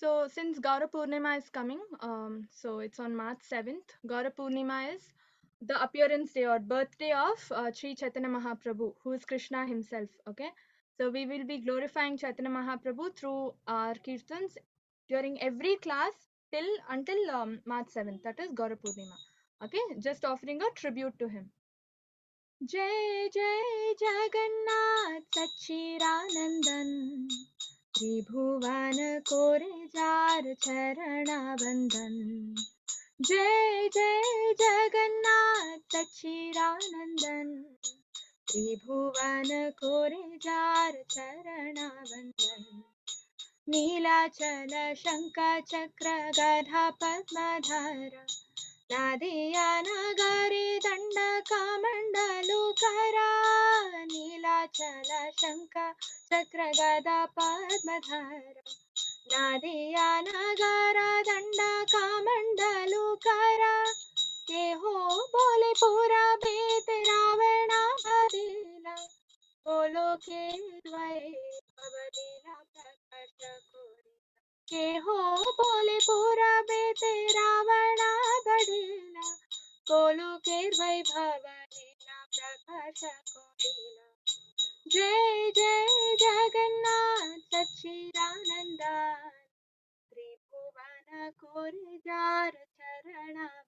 So since Gaura Purnima is coming, so it's on March 7th. Gaura Purnima is the appearance day or birthday of Sri Chaitanya Mahaprabhu, who is Krishna himself. Okay, so we will be glorifying Chaitanya Mahaprabhu through our kirtans during every class till until March 7th. That is Gaura Purnima. Okay, just offering a tribute to him. Jai Jai Jagannath Sachiranandan त्रिभुवन कोरे जार चरणावंदन जय जय जगन्नाथ सच्चिदानंदन त्रिभुवन कोरे जार चरणावंदन नीलाचल शंख चक्र गदा पद्मधारा नादिया नगरी दंड कमंडलुकरा नीलाचल शंख चक्र गदा पद्मधारा नादिया नगर दंड कमंडलुकरा के हो बोले पूरा बेत रावणा भदिला बोलो के द्वय भवदीना प्रकाश कोरी के हो बोले पूरा बेत रावणा भदिला बोलो के द्वय भवदीना प्रकाश कोरीला जय जय जगन्नाथ सच्चिदानंद त्रिभुवन कोरे जार चरणावंदन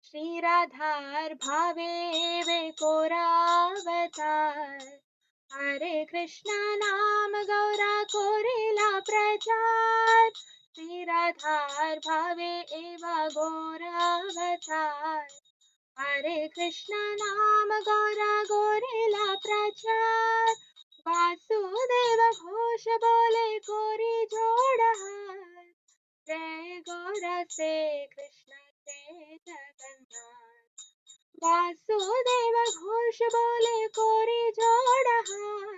श्री राधार भावे वे कोरावतार हरे कृष्ण नाम गौरा कोरेला प्रचार श्री राधार भावे एवा गौरावतार हरे कृष्ण नाम गौरा गोरेला प्रचार वासुदेव घोष बोले कोरी जोड़हार जय गौरा से कृष्ण से जगन्नाथ वासुदेव घोष बोले कोरी जोड़हार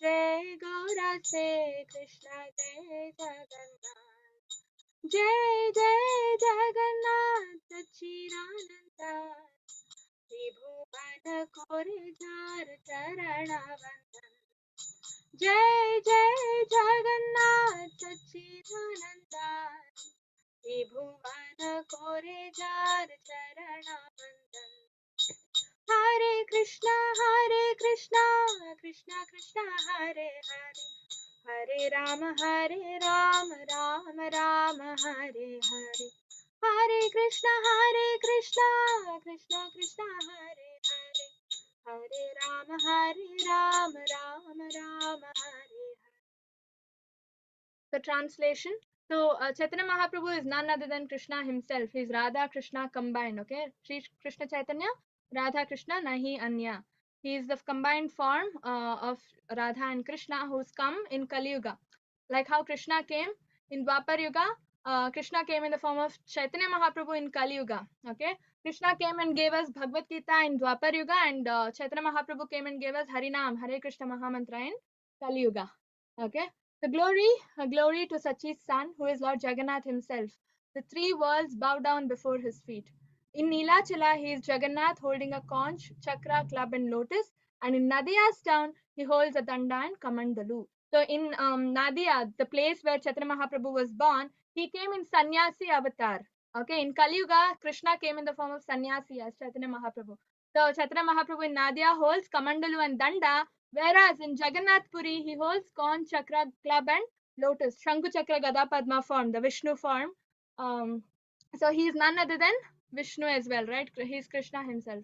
जय गौरा से कृष्ण जय जगन्नाथ जय जय जगन्नाथ सच्चिदानंद त्रिभुवन कोरे जार चरणावंदन जय जय जगन्नाथ सच्चिदानंद त्रिभुवन कोरे जार चरणावंदन Hare Krishna Krishna Krishna Hare Hare Hare Ram Ram Ram Hare Hare Hare Krishna Krishna Krishna Hare Hare Hare Ram Ram Hare Hare. The translation. So Chaitanya Mahaprabhu is none other than Krishna himself. He is Radha Krishna combined. Okay, Sri Krishna Chaitanya, Radha Krishna, nahi anya. He is the combined form of Radha and Krishna who's come in Kali Yuga. Like how Krishna came in Dwapar Yuga, Krishna came in the form of Chaitanya Mahaprabhu in Kali Yuga. Okay, Krishna came and gave us Bhagavad Gita in Dwapar Yuga, and Chaitanya Mahaprabhu came and gave us Harinam, Hare Krishna Mahamantra in Kali Yuga. Okay, the glory to Sachi's son, who is Lord Jagannath himself. The three worlds bow down before his feet. In Nilachala, he is Jagannath holding a conch, chakra, club, and lotus. And in Nadiya's town, he holds a danda and kamandalu. So in Nadia, the place where Chaitanya Mahaprabhu was born, he came in sannyasi avatar. Okay, in Kali Yuga, Krishna came in the form of sannyasi as Chaitanya Mahaprabhu. So Chaitanya Mahaprabhu in Nadia holds kamandalu and danda, whereas in Jagannath Puri, he holds conch, chakra, club, and lotus. Shankhu Chakra Gada Padma form, the Vishnu form. So he is none other than Vishnu as well, right? He's Krishna himself.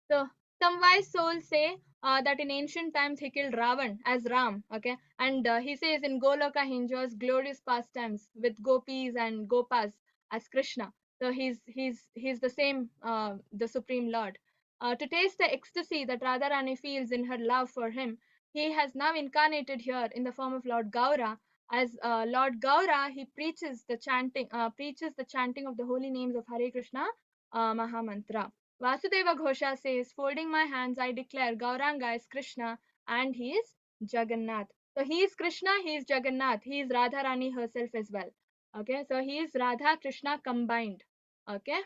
So some wise souls say that in ancient times he killed Ravan as Ram, okay? And he says in Goloka he enjoys glorious pastimes with gopis and gopas as Krishna. So he's the same, the Supreme Lord. To taste the ecstasy that Radharani feels in her love for him, he has now incarnated here in the form of Lord Gaura. As Lord Gaura, he preaches the chanting of the holy names of Hare Krishna Mahamantra. Vasudeva Ghosha says, folding my hands, I declare Gauranga is Krishna and he is Jagannath. So he is Krishna, he is Jagannath, he is Radharani herself as well. Okay, so he is Radha Krishna combined. Okay,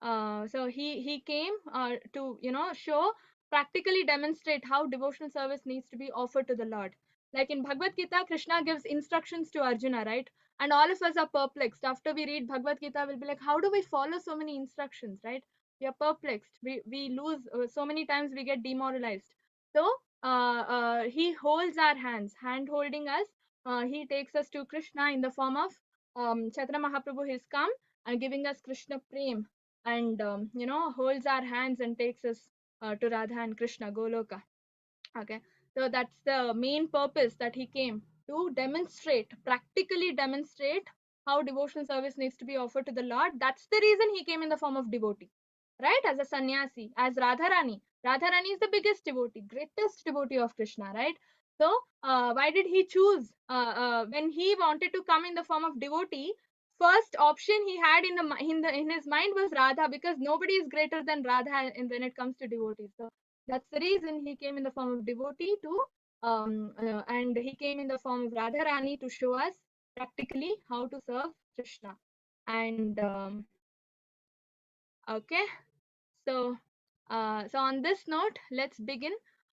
so he came to show, practically demonstrate how devotional service needs to be offered to the Lord. Like in Bhagavad Gita, Krishna gives instructions to Arjuna, right? And all of us are perplexed. After we read Bhagavad Gita, we'll be like, how do we follow so many instructions, right? We are perplexed. We lose so many times, we get demoralized. So he holds our hands, hand holding us. He takes us to Krishna in the form of Chaitanya Mahaprabhu. He's come and giving us Krishna Prem, and holds our hands and takes us to Radha and Krishna Goloka. Okay, so that's the main purpose that he came to demonstrate, practically demonstrate how devotional service needs to be offered to the Lord. That's the reason he came in the form of devotee, right? As a sannyasi, as Radharani. Radharani is the biggest devotee, greatest devotee of Krishna, right? So why did he choose when he wanted to come in the form of devotee? First option he had in his mind was Radha, because nobody is greater than Radha when it comes to devotees. So that's the reason he came in the form of devotee and he came in the form of Radharani to show us practically how to serve Krishna. And okay, so so on this note, let's begin.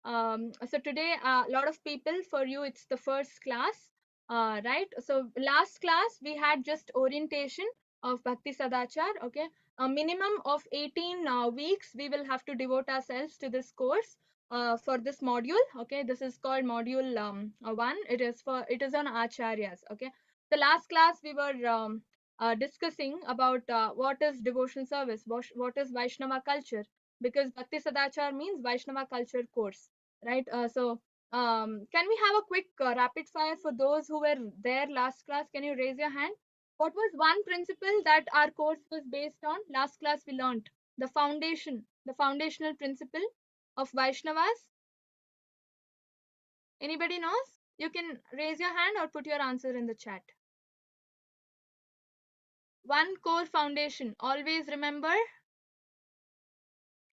So today, a lot of people, for you, it's the first class, right? So last class we had just orientation of Bhakti Sadhacar. Okay, a minimum of 18 weeks we will have to devote ourselves to this course for this module. Okay, this is called module 1. It is on acharyas. Okay, the last class we were discussing about what is devotion service, what is Vaishnava culture, because Bhakti Sadachar means Vaishnava culture course, right? So can we have a quick rapid fire for those who were there last class? Can you raise your hand? What was one principle that our course was based on? Last class we learned the foundation, the foundational principle of Vaishnavas. Anybody knows? You can raise your hand or put your answer in the chat. One core foundation. Always remember.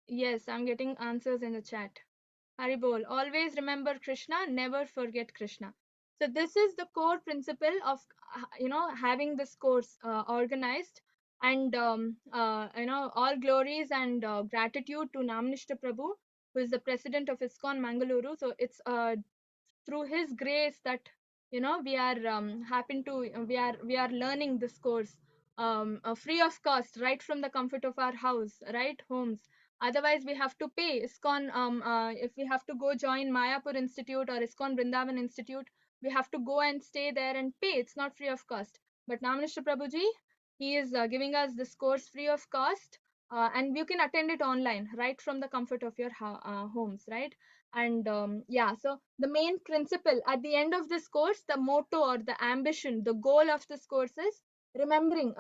Yes, I'm getting answers in the chat. Haribol. Always remember Krishna, never forget Krishna. So this is the core principle of having this course organized, and all glories and gratitude to Namnishta Prabhu, who is the president of ISKCON Mangaluru. So it's through his grace that we are happen to we are learning this course free of cost, right from the comfort of our homes. Otherwise we have to pay ISKCON. If we have to go join Mayapur Institute or ISKCON Vrindavan Institute, we have to go and stay there and pay. It's not free of cost. But Namnishta Prabhuji, he is giving us this course free of cost, and you can attend it online right from the comfort of your homes, right? And yeah, so the main principle at the end of this course, the motto or the ambition, the goal of this course is remembering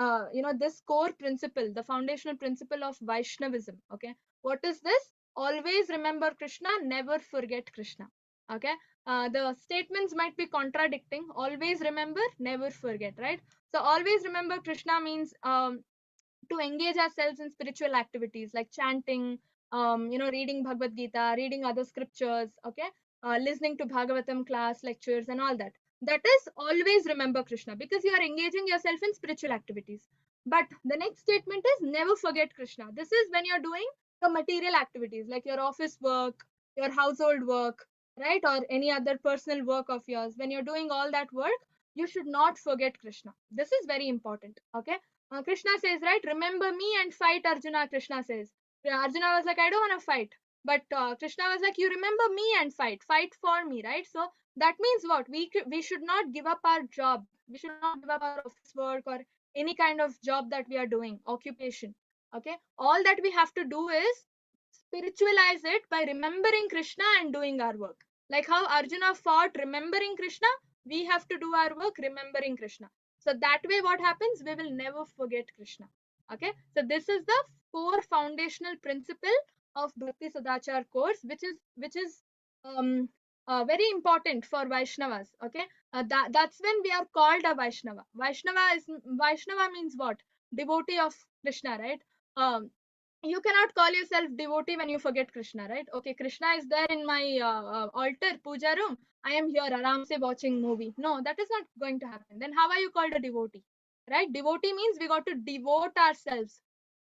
this core principle, the foundational principle of Vaishnavism. Okay, what is this? Always remember Krishna, never forget Krishna. Okay, the statements might be contradicting. Always remember, never forget, right? So always remember Krishna means to engage ourselves in spiritual activities like chanting, reading Bhagavad Gita, reading other scriptures, okay, listening to Bhagavatam class lectures and all that. That is always remember Krishna, because you are engaging yourself in spiritual activities. But the next statement is never forget Krishna. This is when you're doing the material activities like your office work, your household work, right, or any other personal work of yours. When you're doing all that work, you should not forget Krishna. This is very important. Okay, Krishna says, right, remember me and fight, Arjuna. Krishna says. Arjuna was like, I don't want to fight. But Krishna was like, you remember me and fight for me, right? So that means what? We should not give up our job. We should not give up our office work or any kind of job that we are doing, occupation. Okay, all that we have to do is spiritualize it by remembering Krishna and doing our work. Like how Arjuna fought remembering Krishna, we have to do our work remembering Krishna. So that way, what happens? We will never forget Krishna. Okay. So this is the core foundational principle of Bhakti Sadachar course, which is very important for Vaishnavas. Okay. That's when we are called a Vaishnava. Vaishnava means what? Devotee of Krishna, right? You cannot call yourself devotee when you forget Krishna, right? Okay, Krishna is there in my altar, puja room. I am here, aram se watching movie. No, that is not going to happen. Then how are you called a devotee, right? Devotee means we got to devote ourselves,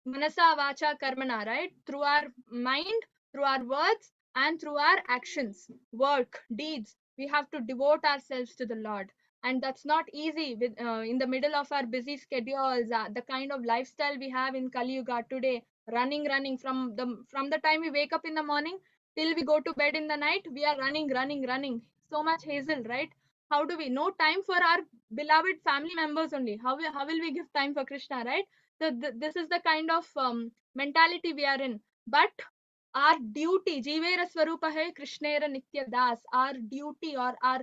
manasa, vacha, karmana, right? Through our mind, through our words, and through our actions, work, deeds. We have to devote ourselves to the Lord, and that's not easy with in the middle of our busy schedules, the kind of lifestyle we have in Kali Yuga today, running from the time we wake up in the morning till we go to bed in the night. We are running, so much hassle, right? How do we no time for our beloved family members only? How will we give time for Krishna, right? So this is the kind of mentality we are in. But our duty, Jivera Swarupa hai Krishnera Nitya Das, our duty or our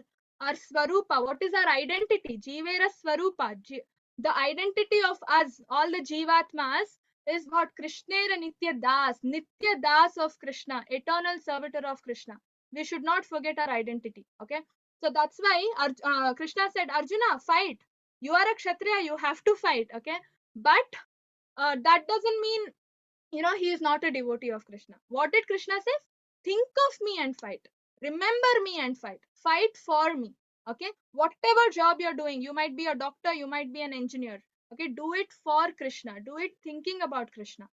Swarupa, what is our identity? Jivera Swarupa, the identity of us, all the Jivatmas, is what? Krishnera Nitya Das of Krishna, eternal servitor of Krishna. We should not forget our identity. Okay, so that's why Krishna said, Arjuna, fight. You are a Kshatriya, you have to fight. Okay, but that doesn't mean he is not a devotee of Krishna. What did Krishna say? Think of me and fight. Remember me and fight. Fight for me. Okay, whatever job you're doing, you might be a doctor, you might be an engineer. Okay, do it for Krishna. Do it thinking about Krishna.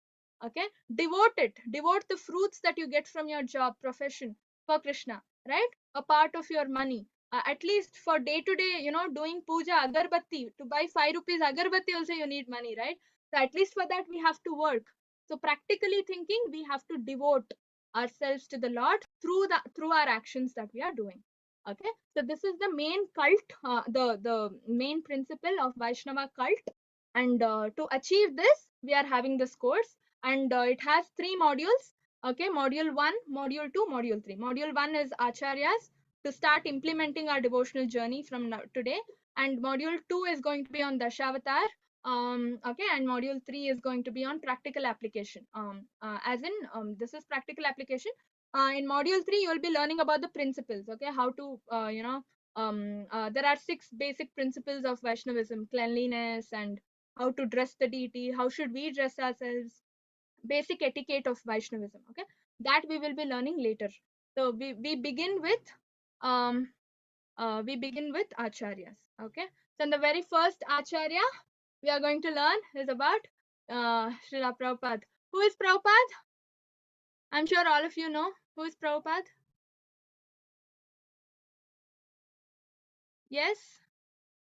Okay, devote the fruits that you get from your job profession for Krishna, right? A part of your money, at least for day to day, doing puja, agarbatti. To buy 5 rupees agarbatti also you need money, right? So at least for that we have to work. So practically thinking, we have to devote ourselves to the Lord through our actions that we are doing. Okay, so this is the main cult, the main principle of Vaishnava cult, and to achieve this, we are having this course, and it has 3 modules. Okay, module 1, module 2, module 3. Module 1 is Acharyas, to start implementing our devotional journey from today, and module 2 is going to be on Dashavatar. Okay, and module 3 is going to be on practical application. As in, this is practical application. In module 3, you will be learning about the principles. Okay, how to, there are 6 basic principles of Vaishnavism: cleanliness, and how to dress the deity, how should we dress ourselves, basic etiquette of Vaishnavism. Okay, that we will be learning later. So we begin with Acharyas. Okay, so in the very first Acharya we are going to learn is about Srila Prabhupada. Who is Prabhupada? I'm sure all of you know who is Prabhupada. Yes,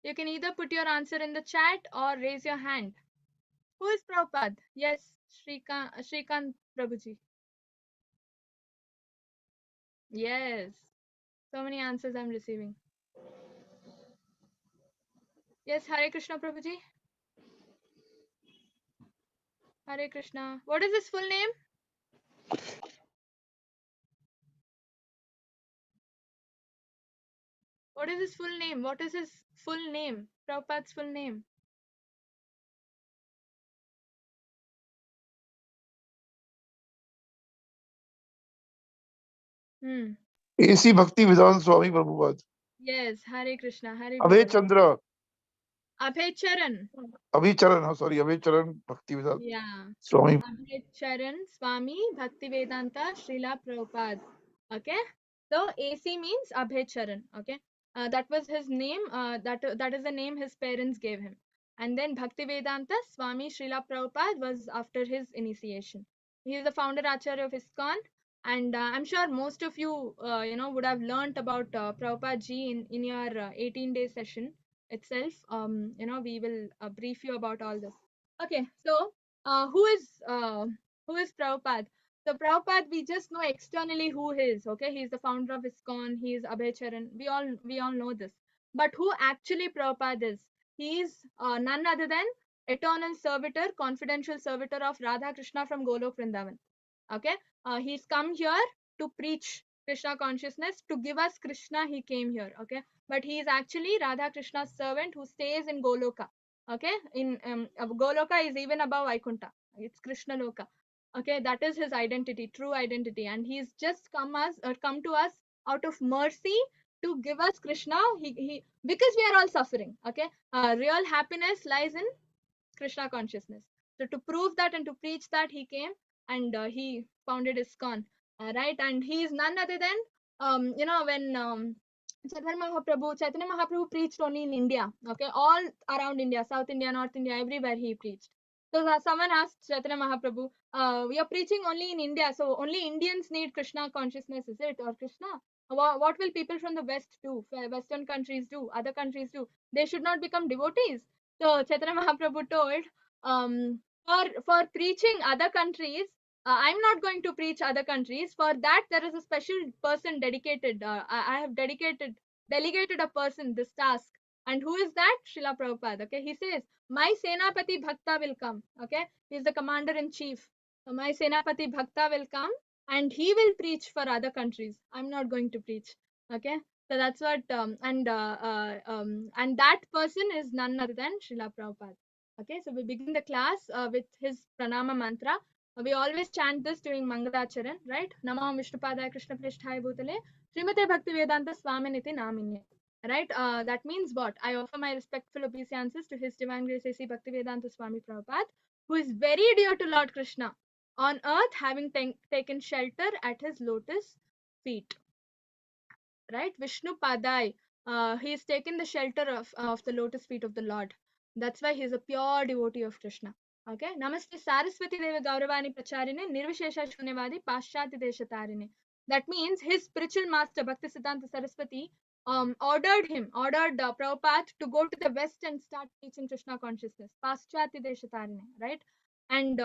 you can either put your answer in the chat or raise your hand. Who is Prabhupada? Yes, Shrikant Prabhuji. Yes, so many answers I'm receiving. Yes, Hare Krishna Prabhuji. Hare Krishna. What is his full name? What is his full name? What is his full name? Prabhupada's full name. AC Bhakti Vedanta Swami Prabhupada. Yes, Hare Krishna. Hare Abhay Bol. Chandra. Abhay Charan. Abhay Charan Bhakti Vedanta Yeah. Swami. Abhay Charan Swami Bhaktivedanta Srila Prabhupada. Okay. So AC means Abhay Charan. Okay. That was his name. That is the name his parents gave him. And then Bhaktivedanta Swami Srila Prabhupada was after his initiation. He is the founder Acharya of ISKCON. And I'm sure most of you, would have learnt about Prabhupada ji in your 18-day session itself. We will brief you about all this. Okay, so who is Prabhupada? So Prabhupada, we just know externally who he is. Okay, he's the founder of ISKCON. He is Abhay Charan. We all know this. But who actually Prabhupada is? He is none other than eternal servitor, confidential servitor of Radha Krishna from Golok Vrindavan. Okay, he's come here to preach Krishna consciousness, to give us Krishna. He came here. Okay, but he is actually Radha Krishna's servant who stays in Goloka. Okay, in Goloka is even above Vaikuntha. It's Krishna Loka. Okay, that is his identity, true identity, and he's just come to us out of mercy to give us Krishna. He because we are all suffering. Okay, real happiness lies in Krishna consciousness. So to prove that and to preach that, he came and he founded ISKCON, right? And he is none other than, when Chaitanya Mahaprabhu preached only in India, okay, all around India, South India, North India, everywhere he preached. So someone asked Chaitanya Mahaprabhu, we are preaching only in India, so only Indians need Krishna consciousness, is it? Or Krishna? What will people from the West do? Western countries do? Other countries do? They should not become devotees. So Chaitanya Mahaprabhu told, for preaching other countries, I'm not going to preach other countries. For that, there is a special person dedicated. I have delegated a person this task. And who is that? Srila Prabhupada. Okay, he says, my Senapati Bhakta will come. Okay, he is the commander in chief. So my Senapati Bhakta will come and he will preach for other countries. I'm not going to preach. Okay, so that's what and that person is none other than Srila Prabhupada. Okay, so we begin the class with his pranama mantra. We always chant this during Mangalacharan, right? Namah Vishnupadaya Krishna Prishthaya Bhutale Srimate Bhakti Vedanta Swaminiti Namine. Right? That means what? I offer my respectful obeisances to His Divine Grace A.C. Bhakti Vedanta Swami Prabhupada, who is very dear to Lord Krishna on earth, having taken shelter at his lotus feet. Right? Vishnu Padai, he has taken the shelter of the lotus feet of the Lord. That's why he is a pure devotee of Krishna. Okay. Namaste Saraswati Deva Gauravani Pracharine Nirvishesha Shunyavadi Paschati Deshatarine. That means his spiritual master Bhakti Siddhanta Saraswati ordered Prabhupada to go to the west and start teaching Krishna consciousness. Paschati Deshatarine, right? And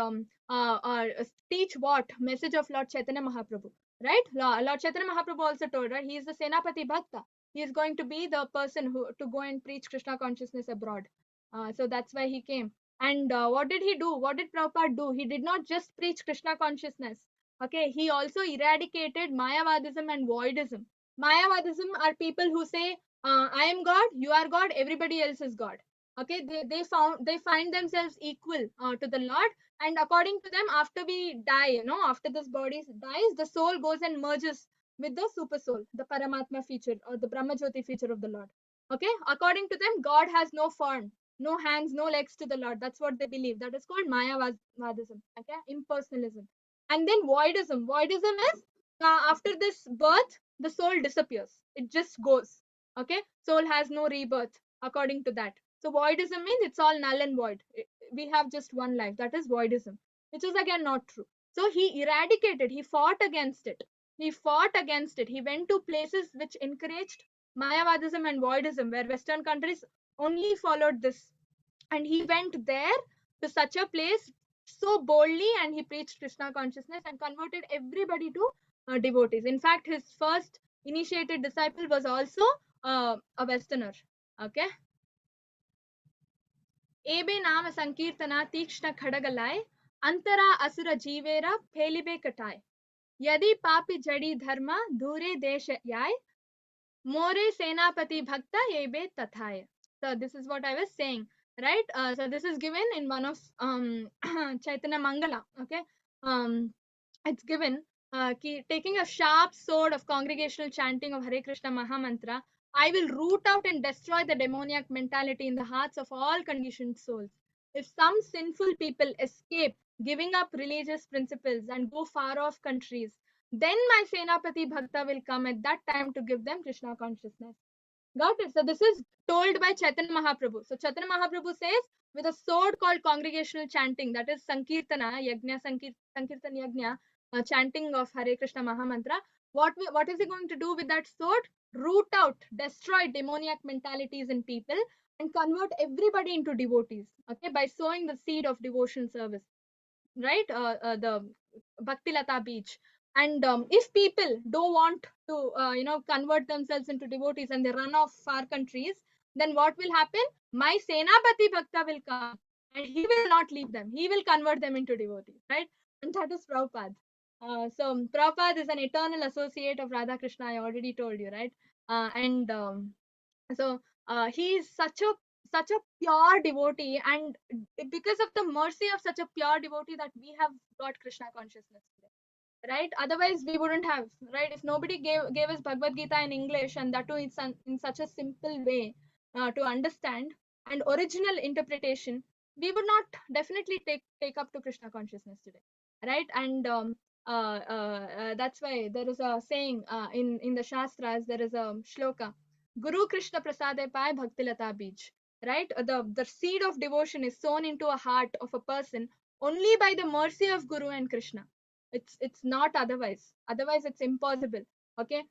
teach what? Message of Lord Chaitanya Mahaprabhu. Right? Lord Chaitanya Mahaprabhu also told, right? He is the Senapati Bhakta. He is going to be the person who to go and preach Krishna consciousness abroad. So that's why he came. And what did he do? What did Prabhupada do? He did not just preach Krishna consciousness. Okay, he also eradicated Mayavadism and Voidism. Mayavadism are people who say, I am God, you are God, everybody else is God. Okay, they find themselves equal to the Lord, and according to them, after we die, after this body dies, the soul goes and merges with the super soul, the Paramatma feature or the Brahmajyoti feature of the Lord. Okay, according to them, God has no form, no hands, no legs to the Lord. That's what they believe. That is called Mayavadism. Okay, impersonalism. And then Voidism is after this birth, the soul disappears. It just goes. Okay, soul has no rebirth according to that. So Voidism means it's all null and void. We have just one life. That is Voidism, which is again not true. So he eradicated, he fought against it. He went to places which encouraged Mayavadism and Voidism, where Western countries only followed this. And he went there to such a place so boldly, and he preached Krishna consciousness and converted everybody to devotees. In fact, his first initiated disciple was also a Westerner. Okay. एबे नाम संकीर्तना तीक्ष्ण खड़गलाय अंतरा असुर जीवेरा फेलिबे कटाय यदि पापी जड़ी धर्मा दूरे देश याय more senapati bhakta ebe tathay. So this is what I was saying, right? So this is given in one of Chaitanya Mangala. Okay, it's given taking a sharp sword of congregational chanting of Hare Krishna Mahamantra, I will root out and destroy the demoniac mentality in the hearts of all conditioned souls. If some sinful people escape giving up religious principles and go far off countries, then my Senapati Bhakta will come at that time to give them Krishna consciousness. Got it? So this is told by Chaitanya Mahaprabhu. So Chaitanya Mahaprabhu says, with a sword called congregational chanting, that is Sankirtana, Yajna, Sankirtan Yajna, chanting of Hare Krishna Mahamantra, what is he going to do with that sword? Root out, destroy demoniac mentalities in people and convert everybody into devotees, okay, by sowing the seed of devotion service, right? The Bhakti Lata Beach. And if people don't want to, convert themselves into devotees and they run off far countries, then what will happen? My Senapati Bhakta will come and he will not leave them. He will convert them into devotees, right? And that is Prabhupada. So Prabhupada is an eternal associate of Radha Krishna. I already told you, right? And so he is such a pure devotee, and because of the mercy of such a pure devotee that we have got Krishna consciousness today, right? Otherwise we wouldn't have, right? If nobody gave us Bhagavad Gita in English, and that too in such a simple way to understand and original interpretation, we would not definitely take up to Krishna consciousness today, right? And that's why there is a saying in the Shastras, there is a shloka, Guru Krishna Prasade Pai Bhakti Lata Bij, right? The seed of devotion is sown into a heart of a person only by the mercy of Guru and Krishna. It's not otherwise. Otherwise, it's impossible. Okay.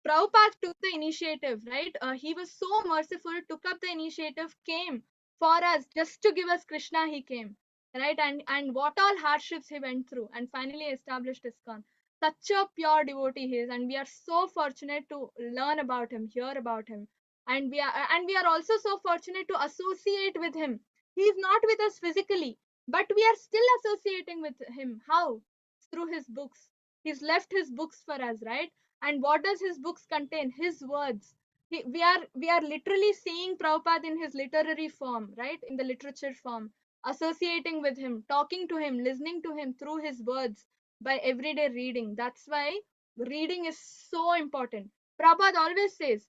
Prabhupada took the initiative, right? He was so merciful, took up the initiative, came for us, just to give us Krishna, he came, right? And what all hardships he went through, and finally established ISKCON. Such a pure devotee he is, and we are so fortunate to learn about him, hear about him, and we are also so fortunate to associate with him. He is not with us physically, but we are still associating with him. How? Through his books. He's left his books for us, right? And what does his books contain? His words. We are literally seeing Prabhupada in his literary form, right? In the literature form, associating with him, talking to him, listening to him through his words by everyday reading. That's why reading is so important. Prabhupada always says,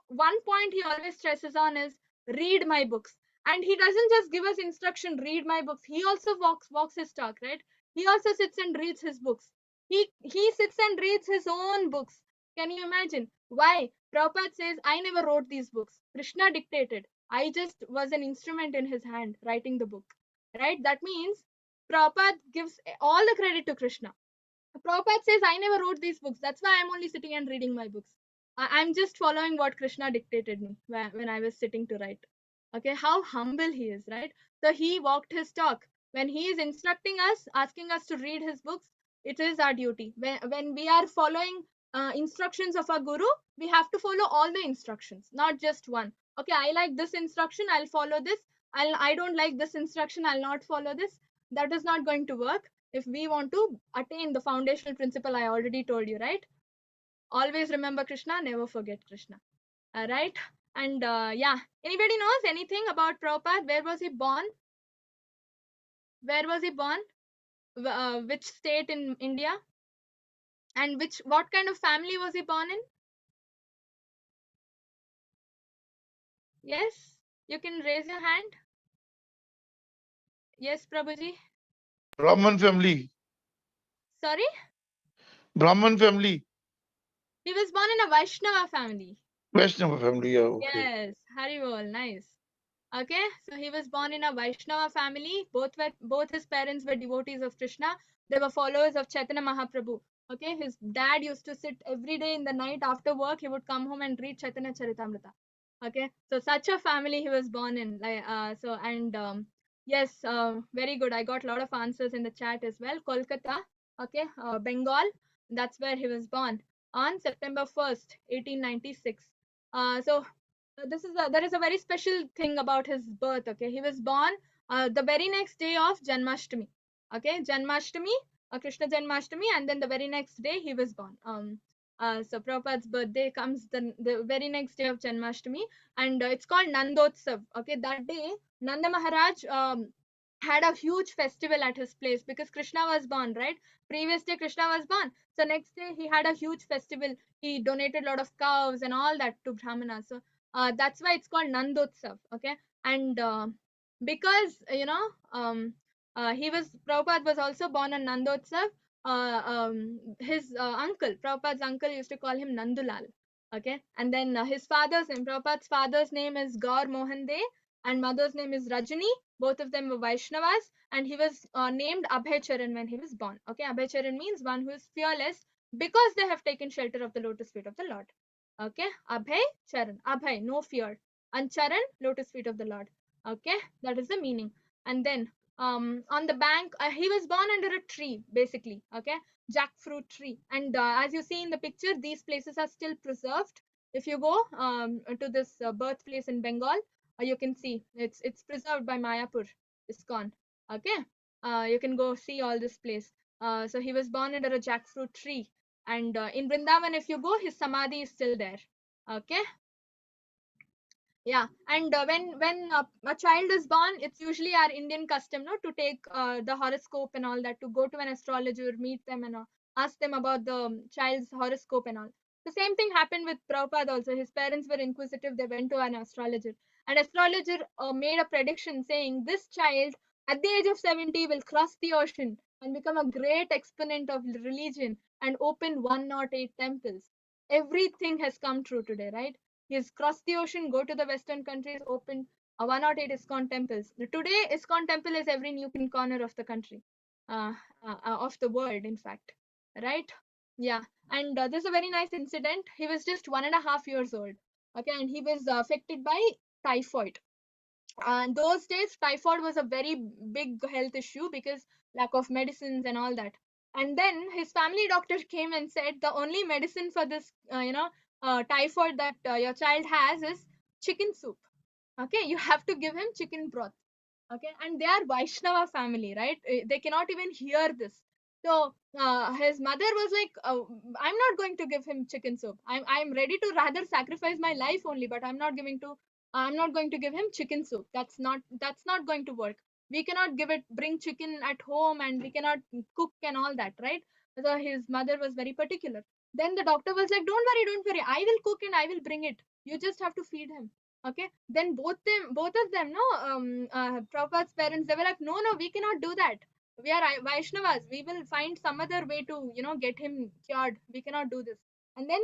one point he always stresses on is read my books. And he doesn't just give us instruction, read my books. He also walks his talk, right? He also sits and reads his books. He sits and reads his own books. Can you imagine? Why? Prabhupada says, I never wrote these books. Krishna dictated. I just was an instrument in his hand writing the book. Right? That means Prabhupada gives all the credit to Krishna. Prabhupada says, I never wrote these books. That's why I'm only sitting and reading my books. I'm just following what Krishna dictated me when I was sitting to write. Okay, how humble he is, right? So he walked his talk. When he is instructing us, asking us to read his books, it is our duty. When we are following instructions of our guru, we have to follow all the instructions, not just one. Okay, I like this instruction, I'll follow this. I don't like this instruction, I'll not follow this. That is not going to work if we want to attain the foundational principle I already told you, right? Always remember Krishna, never forget Krishna. Right? And yeah, anybody knows anything about Prabhupada? Where was he born? Where was he born? Which state in India? And what kind of family was he born in? Yes? You can raise your hand. Yes, Prabhuji. Brahman family. Sorry? Brahman family. He was born in a Vaishnava family. Vaishnava family, yeah, okay. Yes, Haribol, nice. Okay, so he was born in a Vaishnava family. Both his parents were devotees of Krishna. They were followers of Chaitanya Mahaprabhu. Okay, his dad used to sit every day in the night after work. He would come home and read Chaitanya Charitamrita. Okay, so such a family he was born in. Yes, very good. I got a lot of answers in the chat as well. Kolkata, okay, Bengal. That's where he was born on September 1st, 1896. So there is a very special thing about his birth. Okay, he was born the very next day of Janmashtami. Okay, Janmashtami, Krishna Janmashtami, and then the very next day he was born. So Prabhupada's birthday comes the very next day of Janmashtami, and it's called Nandotsav. Okay, that day Nanda Maharaj had a huge festival at his place because Krishna was born, right? Previous day Krishna was born, so next day he had a huge festival. He donated a lot of cows and all that to Brahmanas. So that's why it's called Nandotsav. Okay, and because Prabhupada was also born on Nandotsav. His uncle, Prabhupada's uncle, used to call him Nandulal. Okay, and then his father's name, Prabhupada's father's name is Gaur Mohan De, and mother's name is Rajani. Both of them were Vaishnavas, and he was named Abhay Charan when he was born. Okay, Abhay Charan means one who is fearless because they have taken shelter of the lotus feet of the Lord. Okay, Abhay Charan, Abhay, no fear, and Charan, lotus feet of the Lord. Okay, that is the meaning. And then on the bank, he was born under a tree, basically. Okay, jackfruit tree. And as you see in the picture, these places are still preserved. If you go to this birthplace in Bengal, you can see it's preserved by Mayapur ISKCON. Okay, you can go see all this place. So he was born under a jackfruit tree, and in Vrindavan, if you go, his samadhi is still there. Okay, yeah. And when a child is born, it's usually our Indian custom, no, to take the horoscope and all that, to go to an astrologer, meet them, and ask them about the child's horoscope and all. The same thing happened with Prabhupada also. His parents were inquisitive. They went to an astrologer, and astrologer made a prediction saying this child at the age of 70 will cross the ocean and become a great exponent of religion and open 108 temples. Everything has come true today, right? He's crossed the ocean, go to the Western countries, opened 108 ISKCON temples. Today, ISKCON temple is every nook and corner of the country, of the world, in fact. Right? Yeah, and this is a very nice incident. He was just 1.5 years old. Okay, and he was affected by typhoid. And those days, typhoid was a very big health issue because lack of medicines and all that. And then his family doctor came and said the only medicine for this, typhoid that your child has is chicken soup. Okay, you have to give him chicken broth. Okay, and they are Vaishnava family, right? They cannot even hear this. So his mother was like, I'm not going to give him chicken soup. I'm ready to rather sacrifice my life only, but I'm not going to give him chicken soup. That's not going to work. We cannot bring chicken at home, and we cannot cook and all that, right? So his mother was very particular. Then the doctor was like, don't worry, I will cook and I will bring it. You just have to feed him. Okay, then both of them, no, Prabhupada's parents, they were like, no, we cannot do that. We are Vaishnavas, we will find some other way to get him cured. We cannot do this. And then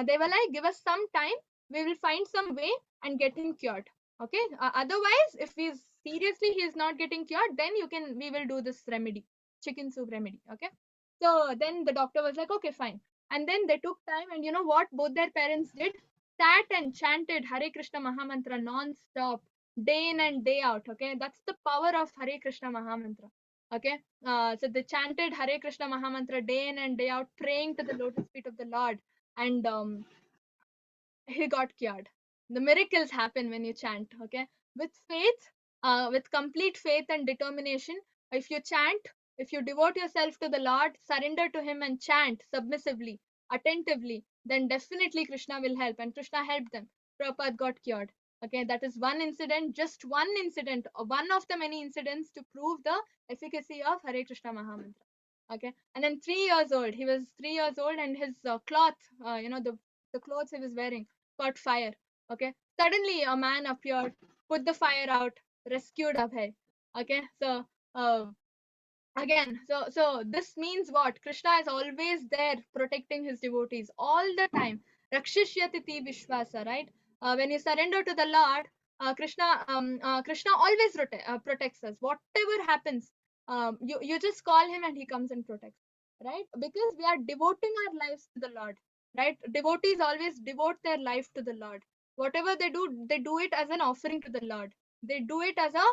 they were like, give us some time, we will find some way and get him cured. Okay, otherwise if he's seriously he is not getting cured, then we will do this remedy, chicken soup remedy. Okay, so then the doctor was like, okay, fine. And then they took time, and you know what both their parents did? Sat and chanted Hare Krishna Mahamantra non-stop, day in and day out. Okay, that's the power of Hare Krishna Mahamantra. Okay, so they chanted Hare Krishna Mahamantra day in and day out, praying to the lotus feet of the Lord, and he got cured. The miracles happen when you chant. Okay, with faith, with complete faith and determination. If you chant, if you devote yourself to the Lord, surrender to Him and chant submissively, attentively, then definitely Krishna will help, and Krishna helped them. Prabhupada got cured. Okay, that is one incident, just one incident, one of the many incidents to prove the efficacy of Hare Krishna Mahamantra. Okay, and then 3 years old, he was 3 years old, and his cloth, the clothes he was wearing caught fire. Okay, suddenly a man appeared, put the fire out, rescued Abhay. Okay, so uh, again, so this means what? Krishna is always there protecting his devotees all the time. Rakshishyatiti Vishwasa, right? When you surrender to the Lord, Krishna always protects us. Whatever happens, you just call him and he comes and protects, right? Because we are devoting our lives to the Lord, right? Devotees always devote their life to the Lord. Whatever they do it as an offering to the Lord. They do it as a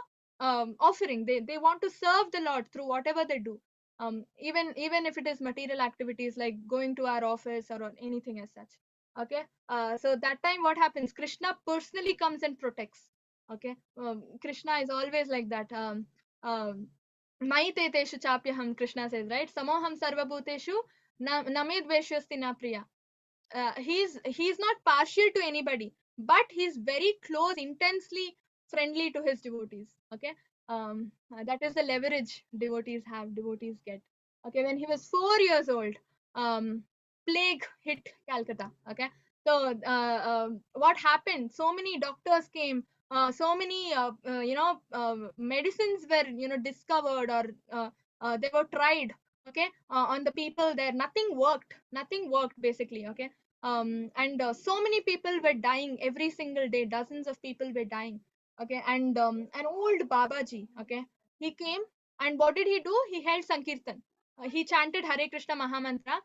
offering. They want to serve the Lord through whatever they do. Even if it is material activities like going to our office or anything as such. Okay, so that time what happens? Krishna personally comes and protects. Okay, Krishna is always like that. Maiteteshu chapyaham, Krishna says, right? Samoham sarvabhuteshu namid veshyasti na priya. He's not partial to anybody, but he's very close, intensely friendly to his devotees. Okay, that is the leverage devotees get. Okay, when he was 4 years old, um plague hit Calcutta. Okay, so what happened? So many doctors came, so many medicines were discovered, or they were tried. Okay, on the people there, nothing worked basically. Okay, and so many people were dying every single day, dozens of people were dying. Okay, and an old Babaji, okay, he came, and what did he do? He held Sankirtan. He chanted Hare Krishna Mahamantra